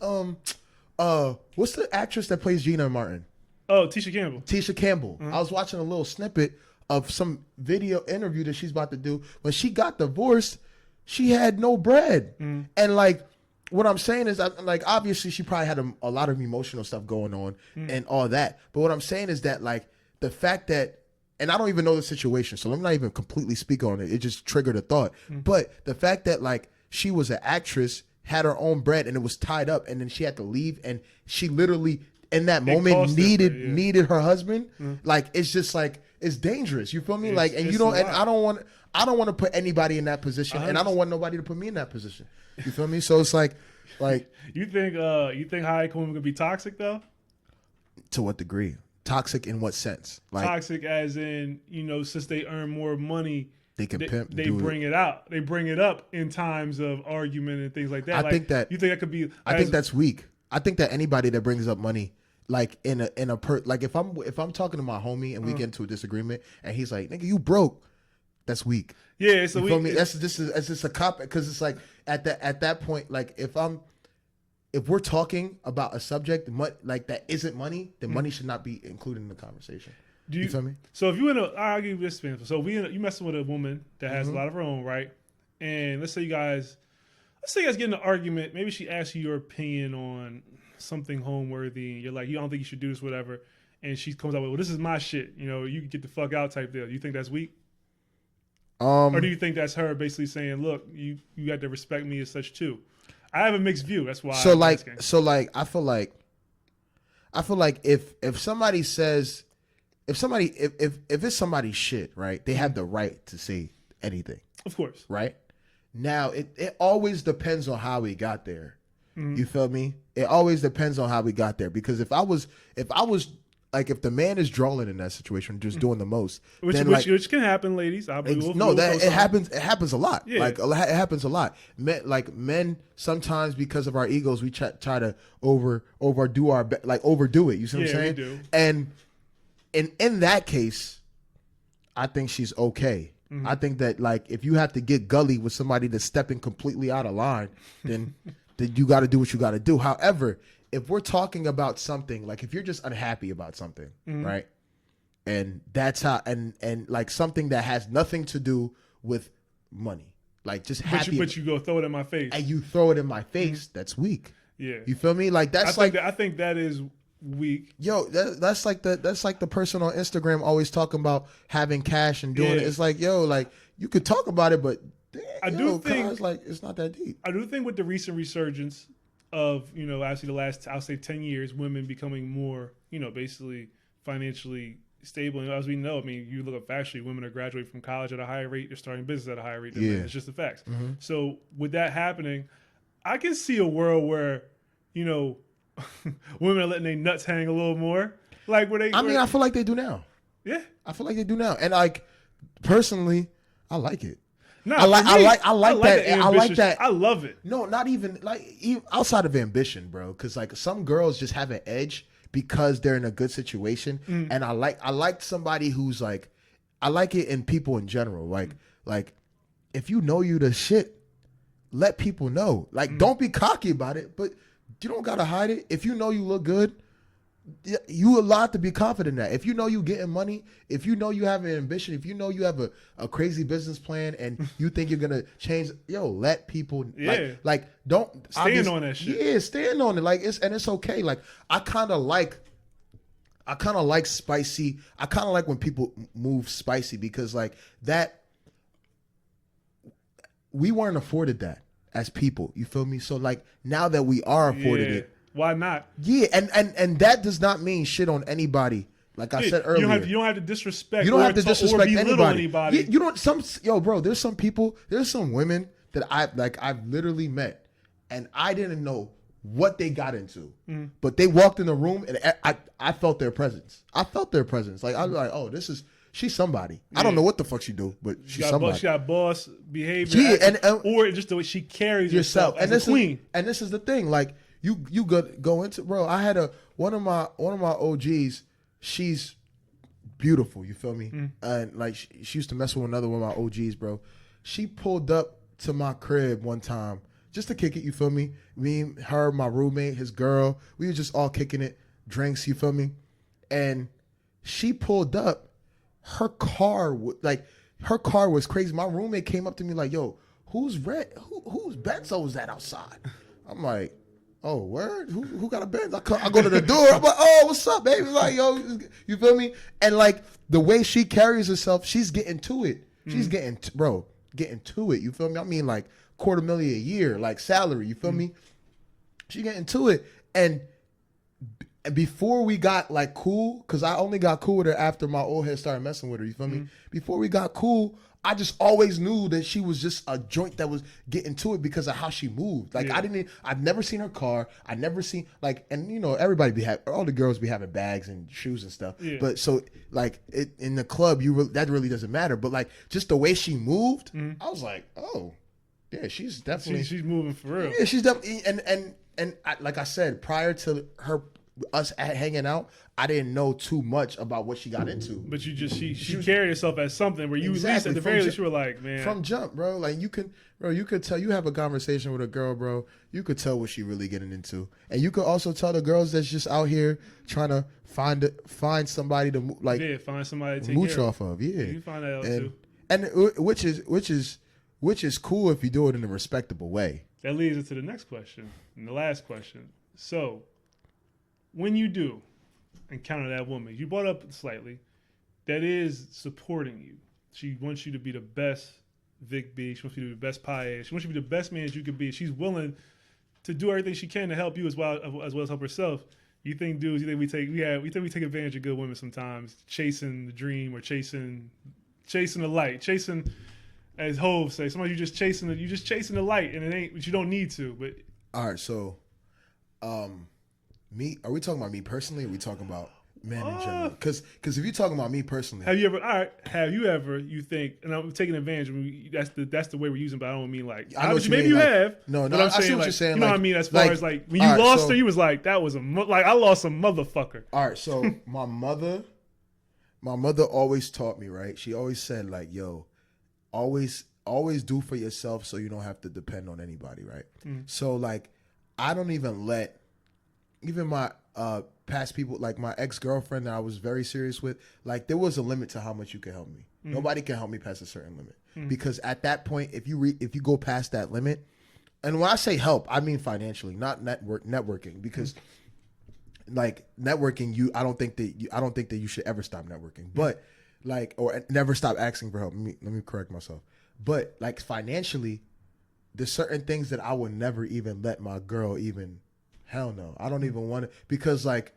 what's the actress that plays Gina Martin? Oh, Tisha Campbell. Tisha Campbell. I was watching a little snippet of some video interview that she's about to do. When she got divorced, she had no bread. And like, what I'm saying is, like, obviously she probably had a lot of emotional stuff going on and all that. But what I'm saying is that, like, the fact that, and I don't even know the situation, so let me not even completely speak on it. It just triggered a thought. But the fact that, like, she was an actress, had her own bread, and it was tied up, and then she had to leave, and she literally in that moment needed her husband. Like, it's just like, it's dangerous. You feel me? Like, and you don't, and I don't want to put anybody in that position, and I don't want nobody to put me in that position. You feel me? So it's like you think high women could be toxic though? To what degree? Toxic in what sense? Like, toxic as in, you know, since they earn more money, they can pimp. They bring it out. They bring it up in times of argument and things like that. I think that could be. I think that's weak. I think that anybody that brings up money, like like if I'm talking to my homie and we get into a disagreement and he's like, "Nigga, you broke," that's weak. Yeah, so you feel me? That's just a cop, because it's like at that point, like if we're talking about a subject like that isn't money, then money should not be included in the conversation. Do you feel me? So if you I'll give you this example. So you messing with a woman that has a lot of her own, right? And let's say you guys get in an argument. Maybe she asks you your opinion on something homeworthy. And you're like, you don't think you should do this, whatever. And she comes out with, well, this is my shit. You know, you can get the fuck out type deal. You think that's weak? Or do you think that's her basically saying, look, you got to respect me as such too? I have a mixed view. That's why. I feel like if somebody says, if it's somebody's shit, right? They have the right to say anything. Of course. Right? Now it always depends on how we got there. You feel me? It always depends on how we got there. Because if I was like, if the man is drooling in that situation, just doing the most, which can happen, ladies. It happens. It happens a lot. Yeah. Like it happens a lot. Men sometimes, because of our egos, we try to overdo it. You see what I'm saying? We do. And in that case, I think she's okay. I think that, like, if you have to get gully with somebody that's stepping completely out of line, then you got to do what you got to do. However, if we're talking about something, like if you're just unhappy about something, right? And that's how, and like something that has nothing to do with money, like just happy. But you go throw it in my face. And you throw it in my face, that's weak. Yeah. You feel me? Like I think that is weak. Yo, that's like the person on Instagram always talking about having cash and doing it. It's like, yo, like you could talk about it, but I do think it's like it's not that deep. I do think with the recent resurgence of, actually the last, I'll say 10 years, women becoming more, basically financially stable. And as we know, I mean, you look up factually, women are graduating from college at a higher rate. They're starting business at a higher rate than men. It's just the facts. So with that happening, I can see a world where, women are letting their nuts hang a little more. Like where they. I feel like they do now. Yeah, I feel like they do now, and like personally, I like it. No, I like that. I love it. No, not even outside of ambition, bro. Because like some girls just have an edge because they're in a good situation, and I like somebody who's like, I like it in people in general. Like if you know you the shit, let people know. Like don't be cocky about it, but you don't gotta hide it. If you know you look good, you allowed to be confident in that. If you know you getting money, if you know you have an ambition, if you know you have a crazy business plan and you think you're gonna change, let people like don't stand on that shit. Yeah, stand on it. Like it's okay. Like I kind of like spicy. I kind of like when people move spicy because like that we weren't afforded that as people. You feel me? So like now that we are afforded it. Why not? Yeah, and that does not mean shit on anybody. Like I said earlier, you don't have to disrespect. You don't have to disrespect anybody. You don't. Bro. There's some people. There's some women that I've literally met, and I didn't know what they got into, but they walked in the room and I felt their presence. Like I was like, oh, she's somebody. Yeah. I don't know what the fuck she do, but she's somebody. She got boss behavior. Yeah, or just the way she carries herself as a queen. And this is the thing, like. You go into, bro. I had one of my OGs. She's beautiful. You feel me? And like she used to mess with another one of my OGs, bro. She pulled up to my crib one time just to kick it. You feel me? Me, her, my roommate, his girl. We were just all kicking it, drinks. You feel me? And she pulled up. Her car was crazy. My roommate came up to me like, "Yo, whose Benzo is that outside?" I'm like. Oh, word? Who got a Benz? I go to the door. I'm like, oh, what's up, baby? Like, yo, you feel me? And like the way she carries herself, she's getting to it. She's getting to it. You feel me? I mean, like $250,000 a year, like salary. You feel me? She getting to it. And before we got like cool, because I only got cool with her after my old head started messing with her. You feel me? Before we got cool, I just always knew that she was just a joint that was getting to it because of how she moved. Like I've never seen her car. I never seen and everybody all the girls be having bags and shoes and stuff. Yeah. But so like in the club, that really doesn't matter. But like just the way she moved, I was like, oh, yeah, she's definitely she's moving for real. Yeah, she's definitely and like I said, prior to her us hanging out, I didn't know too much about what she got into. But you just she carried herself as something where you at least at the very least you were like, man, from jump, bro. Like you could tell. You have a conversation with a girl, bro. You could tell what she really getting into, and you could also tell the girls that's just out here trying to find somebody to find somebody to take mooch care off of. Yeah, you find that out too. And which is cool if you do it in a respectable way. That leads us to the next question and the last question. So, when you do encounter that woman, you brought up slightly, that is supporting you. She wants you to be the best Vic B. She wants you to be the best Pie. She wants you to be the best man you could be. She's willing to do everything she can to help you as well as help herself. You think, dudes? You think we take advantage of good women sometimes, chasing the dream or chasing the light, chasing, as Hov say, sometimes you're just chasing the light, and it ain't. But you don't need to. But all right, so, me? Are we talking about me personally? Or are we talking about men in general? Because if you're talking about me personally, have you ever? You think? And I'm taking advantage. That's the way we're using. But I don't mean like. I know what you maybe mean, you like, have. No. But I'm I see saying, what like, you're saying. You know like, what I mean? As far as like when you lost her, you was like that was I lost a motherfucker. All right, so my mother always taught me, right? She always said like, yo, always do for yourself so you don't have to depend on anybody, right? So like I don't even let even my past people, like my ex-girlfriend that I was very serious with, like there was a limit to how much you can help me. Nobody can help me past a certain limit. Because at that point, if you go past that limit, and when I say help, I mean financially, not networking, because like networking, I don't think that you should ever stop networking, but like, or never stop asking for help. Let me correct myself. But like financially, there's certain things that I would never even let my girl even. Hell no, I don't even want to, because like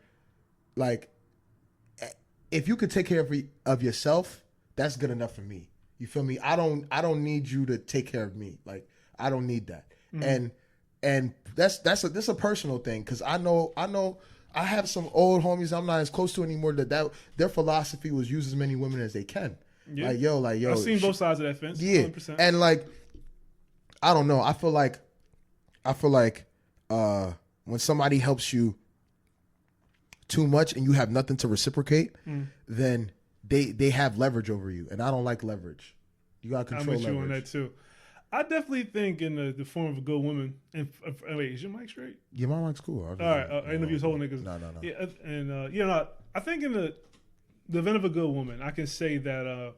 if you could take care of yourself, that's good enough for me. You feel me? I don't need you to take care of me. Like I don't need that. And that's a personal thing, because I know I have some old homies I'm not as close to anymore that their philosophy was use as many women as they can. Yeah. Like yo, I've seen both sides of that fence. Yeah, 100%. and like I don't know. I feel like when somebody helps you too much and you have nothing to reciprocate, then they have leverage over you, and I don't like leverage. You gotta control leverage. I'm with you on that too. I definitely think in the form of a good woman. And wait, is your mic straight? Yeah, my mic's cool. All right, I didn't know if you was holding niggas. No. Yeah, and I think in the event of a good woman, I can say that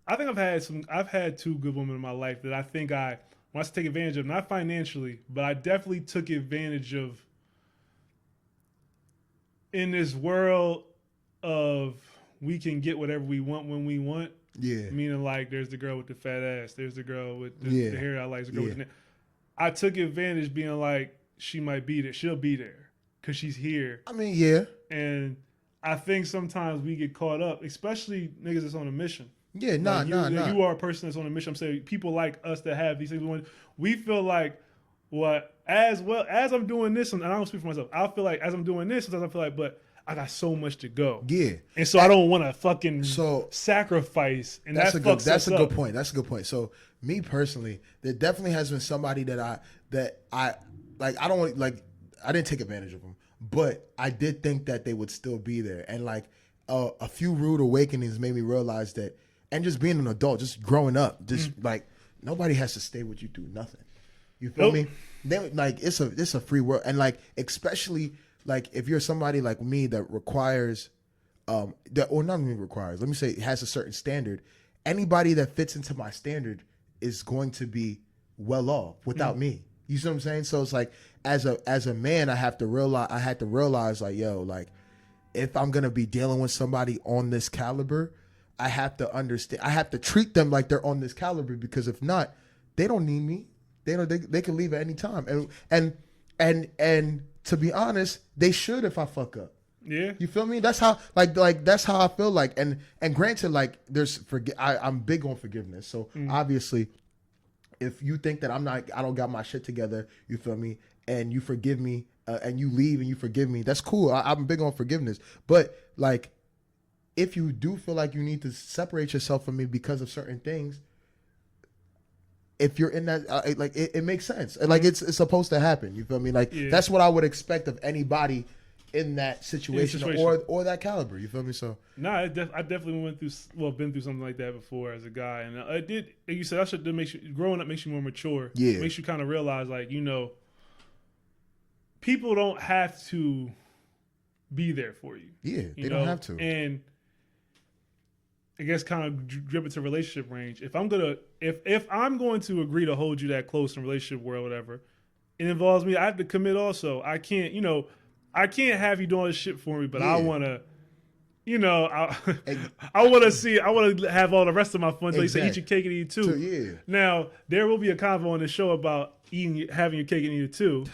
I think I've had two good women in my life that I think I want to take advantage of, not financially, but I definitely took advantage of in this world of we can get whatever we want when we want. Yeah. Meaning like there's the girl with the fat ass, there's the girl with the hair I like, the girl with the I took advantage being like, she might be there, she'll be there because she's here. I mean, yeah. And I think sometimes we get caught up, especially niggas that's on a mission. Yeah, You are a person that's on a mission. I'm saying people like us that have these things. We feel like, as I'm doing this, and I don't speak for myself, I feel like as I'm doing this, sometimes I feel like, but I got so much to go. Yeah. And so I don't want to fucking sacrifice. And that's a good point. That's a good point. So me personally, there definitely has been somebody that I don't want, like, I didn't take advantage of them, but I did think that they would still be there. And like a few rude awakenings made me realize that. And just being an adult, just growing up, just like nobody has to stay with you through nothing. You feel me? Like it's a free world, and like especially like if you're somebody like me that requires, or not even requires. Let me say has a certain standard. Anybody that fits into my standard is going to be well off without me. You see what I'm saying? So it's like as a man, I had to realize like, yo, like if I'm gonna be dealing with somebody on this caliber, I have to understand. I have to treat them like they're on this caliber, because if not, they don't need me. They can leave at any time. And to be honest, they should if I fuck up. Yeah, you feel me? That's how that's how I feel like. And granted, like I'm big on forgiveness. So obviously, if you think that I don't got my shit together, you feel me, and you forgive me, and you leave and you forgive me, that's cool. I'm big on forgiveness. But like, if you do feel like you need to separate yourself from me because of certain things, if you're in that, it makes sense. Like it's supposed to happen. You feel me? Like that's what I would expect of anybody in that situation, or that caliber. You feel me? So I definitely been through something like that before as a guy, and it did. Like you said, that should makes you growing up makes you more mature. Yeah, makes you kind of realize people don't have to be there for you. Yeah, they don't have to. And I guess kind of drip into relationship range. If I'm going to agree to hold you that close in relationship world, whatever, it involves me. I have to commit also. I can't have you doing this shit for me, but I want to, I want to have all the rest of my fun. So you say eat your cake and eat it too. Yeah. Now, there will be a convo on the show about having your cake and eat it too,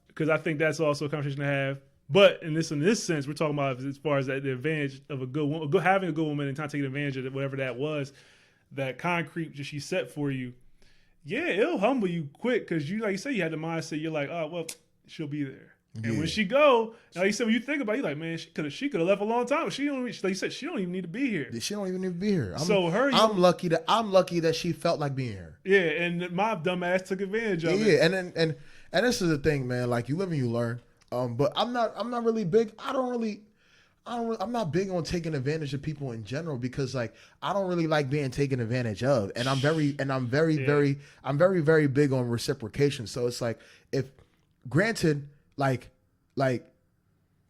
because I think that's also a conversation to have. But in this sense, we're talking about as far as the advantage of a good woman, having a good woman and kind of taking advantage of whatever that was, that concrete that she set for you. Yeah, it'll humble you quick because you, like you say, you had the mindset. You're like, oh well, she'll be there. Yeah. And when she go, like you said, when you think about it, you're like, man, she could have left a long time. She don't, like you said, she don't even need to be here. She don't even need to be here. I'm lucky that she felt like being here. Yeah, and my dumb ass took advantage of it. Yeah, and this is the thing, man. Like you live and you learn. But I'm not really big. I'm not big on taking advantage of people in general because like I don't really like being taken advantage of, and I'm very big on reciprocation. So it's like granted, like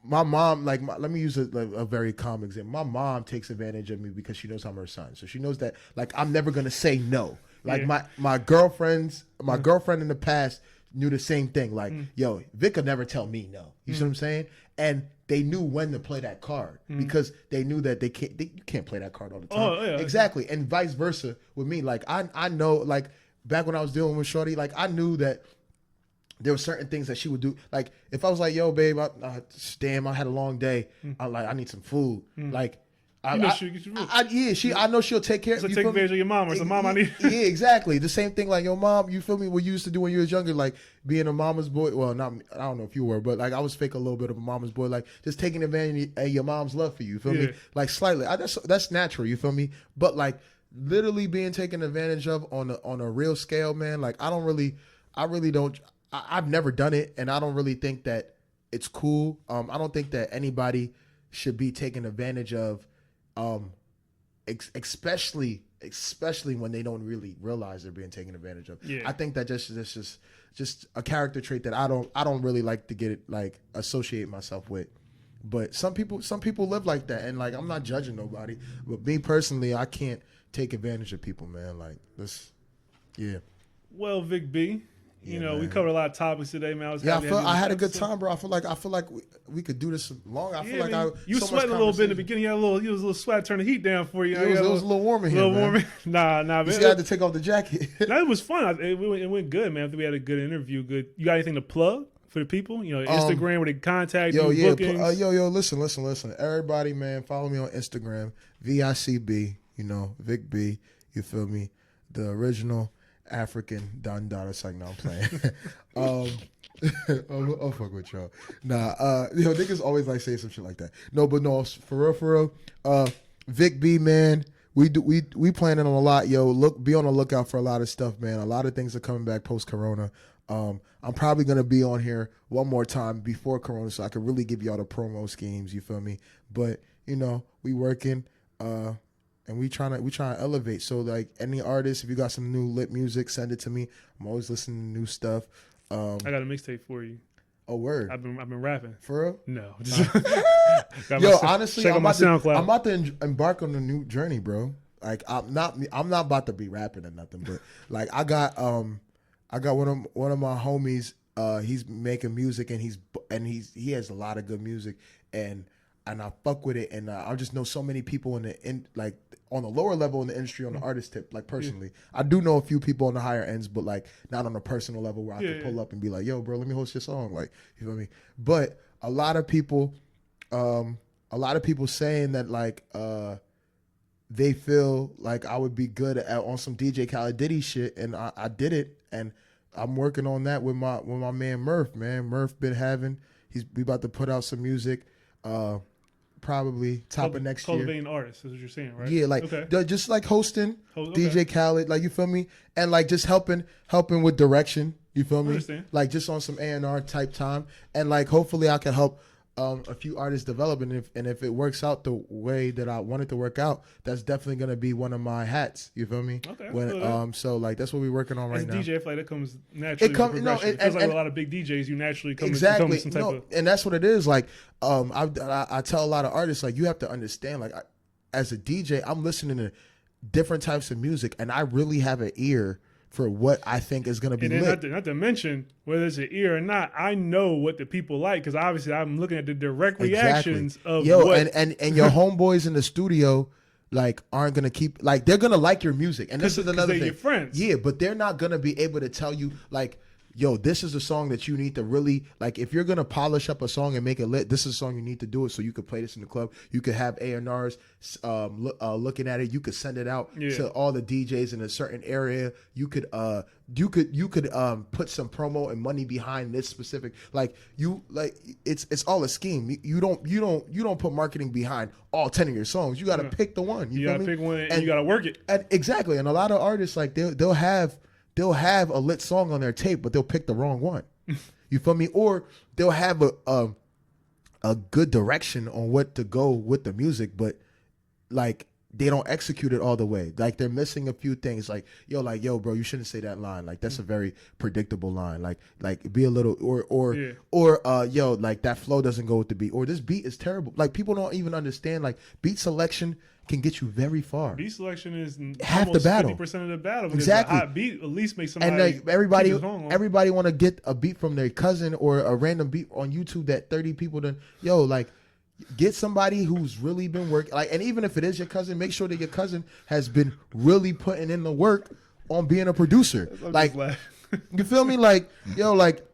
my mom, let me use a very common example. My mom takes advantage of me because she knows I'm her son, so she knows that like I'm never gonna say no. Like my girlfriend in the past knew the same thing. Like, yo, Vic could never tell me no. You see what I'm saying? And they knew when to play that card because they knew that you can't play that card all the time. Oh, yeah. Exactly. And vice versa with me. Like, I know, like, back when I was dealing with Shorty, like, I knew that there were certain things that she would do. Like, if I was like, yo, babe, damn, I had a long day. I need some food. Like, I know she'll take care of you. Take advantage of your mom or some mom I need. Yeah, exactly. The same thing like your mom, you feel me? What you used to do when you was younger, like being a mama's boy. Well, I don't know if you were, but like I was fake a little bit of a mama's boy, like just taking advantage of your mom's love for you. You feel me? Like slightly. That's natural. You feel me? But like literally being taken advantage of on a real scale, man. Like I've never done it, and I don't really think that it's cool. I don't think that anybody should be taken advantage of. Especially when they don't really realize they're being taken advantage of. Yeah. I think that just a character trait that I don't really like to get associate myself with. But some people live like that, and like I'm not judging nobody, but me personally, I can't take advantage of people, man. Like this, yeah. Well, Vic B. You know, man. We covered a lot of topics today, man. I had a good time, bro. I feel like we could do this long. I feel like you so sweated a little bit in the beginning. You was a little sweat, turn the heat down for you. It was a little warm in here. Nah, man. You had to take off the jacket. No, it was fun. It went good, man. I think we had a good interview. Good. You got anything to plug for the people? You know, Instagram where they contact you. Bookings. Listen. Everybody, man, follow me on Instagram, VICB. You know, Vic B. You feel me? The original African Don Dada. It's like, no, I'm playing. I'll fuck with y'all. Nah, niggas always like say some shit like that. No, for real. Vic B, man, we planning on a lot, yo. Be on the lookout for a lot of stuff, man. A lot of things are coming back post Corona. I'm probably gonna be on here one more time before Corona, so I can really give y'all the promo schemes. You feel me? But you know, we working. And we trying to elevate. So like any artist, if you got some new lit music, send it to me. I'm always listening to new stuff. I got a mixtape for you. Oh, word. I've been rapping. For real? No. Honestly, I'm about to embark on a new journey, bro. Like I'm not about to be rapping or nothing, but like I got one of my homies. He's making music and he has a lot of good music and I fuck with it, and I just know so many people on the lower level in the industry on the artist tip, like personally. Yeah. I do know a few people on the higher ends, but like not on a personal level where I can pull up and be like, yo, bro, let me host your song. Like, you feel me? But a lot of people saying that like they feel like I would be good on some DJ Khaled Diddy shit, and I did it, and I'm working on that with my man Murph, man. Murph we about to put out some music. Probably top of next year. Cultivating artists is what you're saying, right? Yeah, like just like hosting DJ Khaled, like you feel me, and like just helping with direction. You feel me? I understand. Like just on some A&R type time, and like hopefully I can help a few artists developing, and if it works out the way that I want it to work out, that's definitely gonna be one of my hats. You feel me? Okay. So like that's what we're working on right now. As a DJ, like that comes naturally. It feels like with a lot of big DJs, you naturally come exactly. Some type of. And that's what it is. Like I tell a lot of artists, like, you have to understand, like, as a DJ, I'm listening to different types of music, and I really have an ear for what I think is going to be lit. Not to mention, whether it's an ear or not, I know what the people like, because obviously I'm looking at the direct reactions of what... and your homeboys in the studio, like, aren't going to keep... Like, they're going to like your music. And this is another thing. Your friends. Yeah, but they're not going to be able to tell you, like, yo, this is a song that you need to really, like, if you're going to polish up a song and make it lit, this is a song you need to do it so you could play this in the club. You could have A&Rs looking at it. You could send it out to all the DJs in a certain area. You could put some promo and money behind this specific, it's all a scheme. You don't put marketing behind all 10 of your songs. You got to pick the one. You got to pick one and you got to work it. And exactly. And a lot of artists, like, they'll have a lit song on their tape, but they'll pick the wrong one. You feel me? Or they'll have a good direction on what to go with the music, but like they don't execute it all the way. Like they're missing a few things. Like, yo, bro, you shouldn't say that line. Like that's a very predictable line. Like be a little yo, like that flow doesn't go with the beat. Or this beat is terrible. Like people don't even understand. Like beat selection can get you very far. Beat selection is half the battle. 50% of the battle. Exactly. A hot beat at least makes somebody. And like everybody want to get a beat from their cousin or a random beat on YouTube that 30 people done. Yo, like get somebody who's really been working. Like, and even if it is your cousin, make sure that your cousin has been really putting in the work on being a producer. Like, you feel me? Like, yo, like.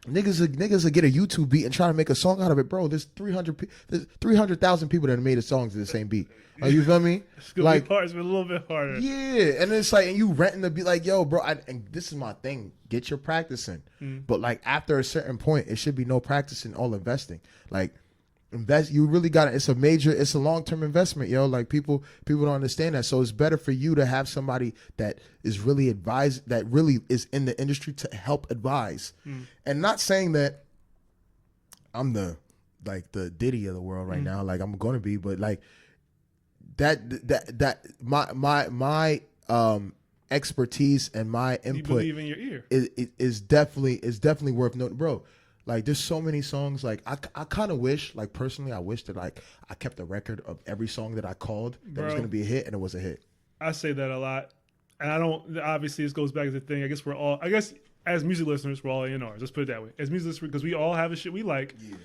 Niggas will get a YouTube beat and try to make a song out of it, bro. There's 300,000 people that have made a song to the same beat. You feel me? It's gonna be hard. It's been a little bit harder. Yeah, and it's like, and you renting the beat, like, yo, bro. And this is my thing. Get your practicing, but like after a certain point, it should be no practicing, all investing. Like invest. You really got it. It's a long-term investment, yo. Like people don't understand that. So it's better for you to have somebody that is really that really is in the industry to help advise. And not saying that I'm the Diddy of the world right now, like I'm going to be, but like that my expertise and my input, you believe in your ear, is definitely worth noting, bro. Like there's so many songs. Like I kind of wish, like personally, I wish that like I kept a record of every song that I called that was gonna be a hit, and it was a hit. I say that a lot, and I don't. Obviously, this goes back to the thing. I guess as music listeners, we're all A&Rs. Let's put it that way. As music listeners, because we all have a shit we like. Yeah.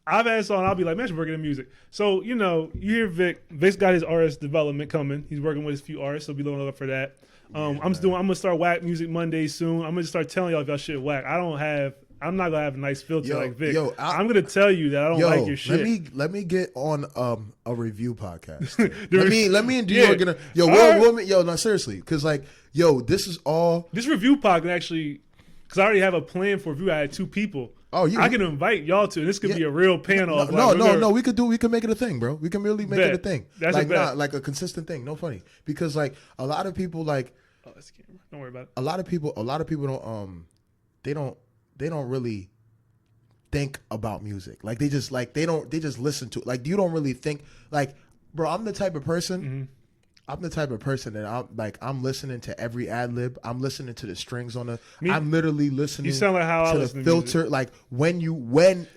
I've had a song, I'll be like, man, I should work in music. So, you know, you hear Vic. Vic's got his artist development coming. He's working with a few artists, so be looking up for that. I'm gonna start Whack Music Monday soon. I'm gonna start telling y'all if y'all shit whack. I'm not gonna have a nice filter like Vic. I'm gonna tell you that I don't like your shit. Let me get on a review podcast. let me and Dior gonna no, seriously, because like this is all this review podcast actually, because I already have a plan for review. I had 2 people. Oh, I can invite y'all to, and this could be a real panel. No. We can make it a thing, bro. We can really make it a thing. That's like, like a consistent thing. No funny, because like a lot of people like. Oh, that's camera. Don't worry about it. A lot of people don't. They don't really think about music. Like they just listen to it. Like you don't really think, like, bro, I'm the type of person that I'm listening to every ad lib. I'm listening to the strings on I'm literally listening. You sound like how I listen to the filter. Like when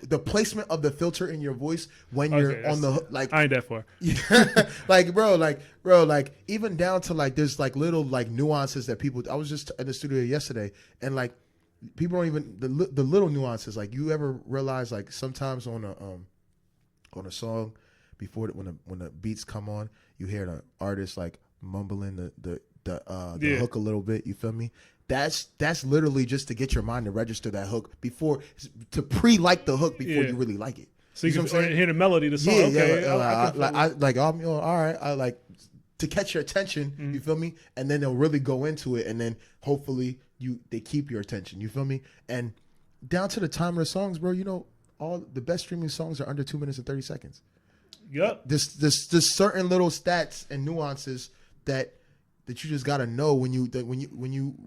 the placement of the filter in your voice when you're on the, like, I ain't that far. like bro, even down to like there's like little like nuances that people. I was just in the studio yesterday and like people don't even the little nuances. Like you ever realize like sometimes on a song before when the beats come on, you hear the artist like mumbling the hook a little bit. You feel me? That's literally just to get your mind to register that hook to pre-like the hook before you really like it. So you can hear the melody, the song. I'm all right. I like to catch your attention. You feel me? And then they'll really go into it, and then hopefully they keep your attention. You feel me? And down to the time of the songs, bro. You know, all the best streaming songs are under 2 minutes and 30 seconds. Yep. This certain little stats and nuances that you just gotta know when you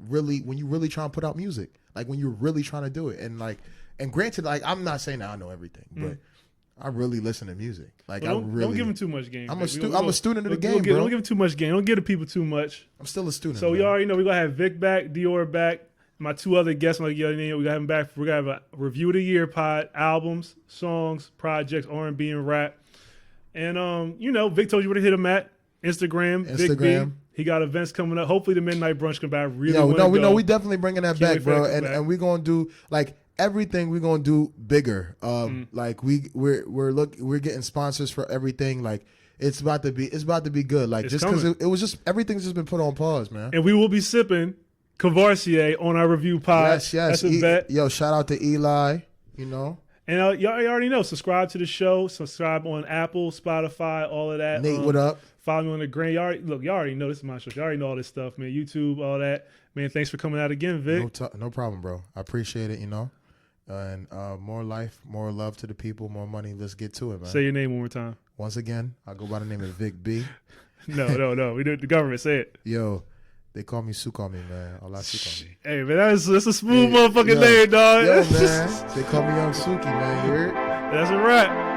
really try and put out music, like when you're really trying to do it, and like And granted, like I'm not saying that I know everything, but I really listen to music. Like well, I really don't give him too much game. I'm a student of the game, bro. Don't give him too much game. Don't give the people too much. I'm still a student. So man. you already know we're gonna have Vic back, Dior back. My two other guests, like we're gonna have them back. We're gonna have a review of the year pod, albums, songs, projects, R&B and rap. And Vic told you where to hit him at. Instagram. Vic B. He got events coming up. Hopefully the Midnight Brunch come back. We definitely bringing that back, bro. And we're gonna do like everything. We're gonna do bigger. Like we're getting sponsors for everything. Like it's about to be good. Like just because it was just everything's just been put on pause, man. And we will be sipping Cavassier on our review pod. Yes. That's a bet. Yo, shout out to Eli. And y'all already know. Subscribe to the show. Subscribe on Apple, Spotify, all of that. Nate, what up? Follow me on the Gran. Y'all already know this is my show. Y'all already know all this stuff, man. YouTube, all that. Man, thanks for coming out again, Vic. No problem, bro. I appreciate it, And more life, more love to the people, more money. Let's get to it, man. Say your name one more time. Once again, I go by the name of Vic B. No. We do it. The government. Say it. Yo. They call me Souk on me, man. Allah Souk on me. Hey, man, that's a smooth motherfucking name, dog. Yo, man. They call me Young Suki, man. You heard? That's a wrap.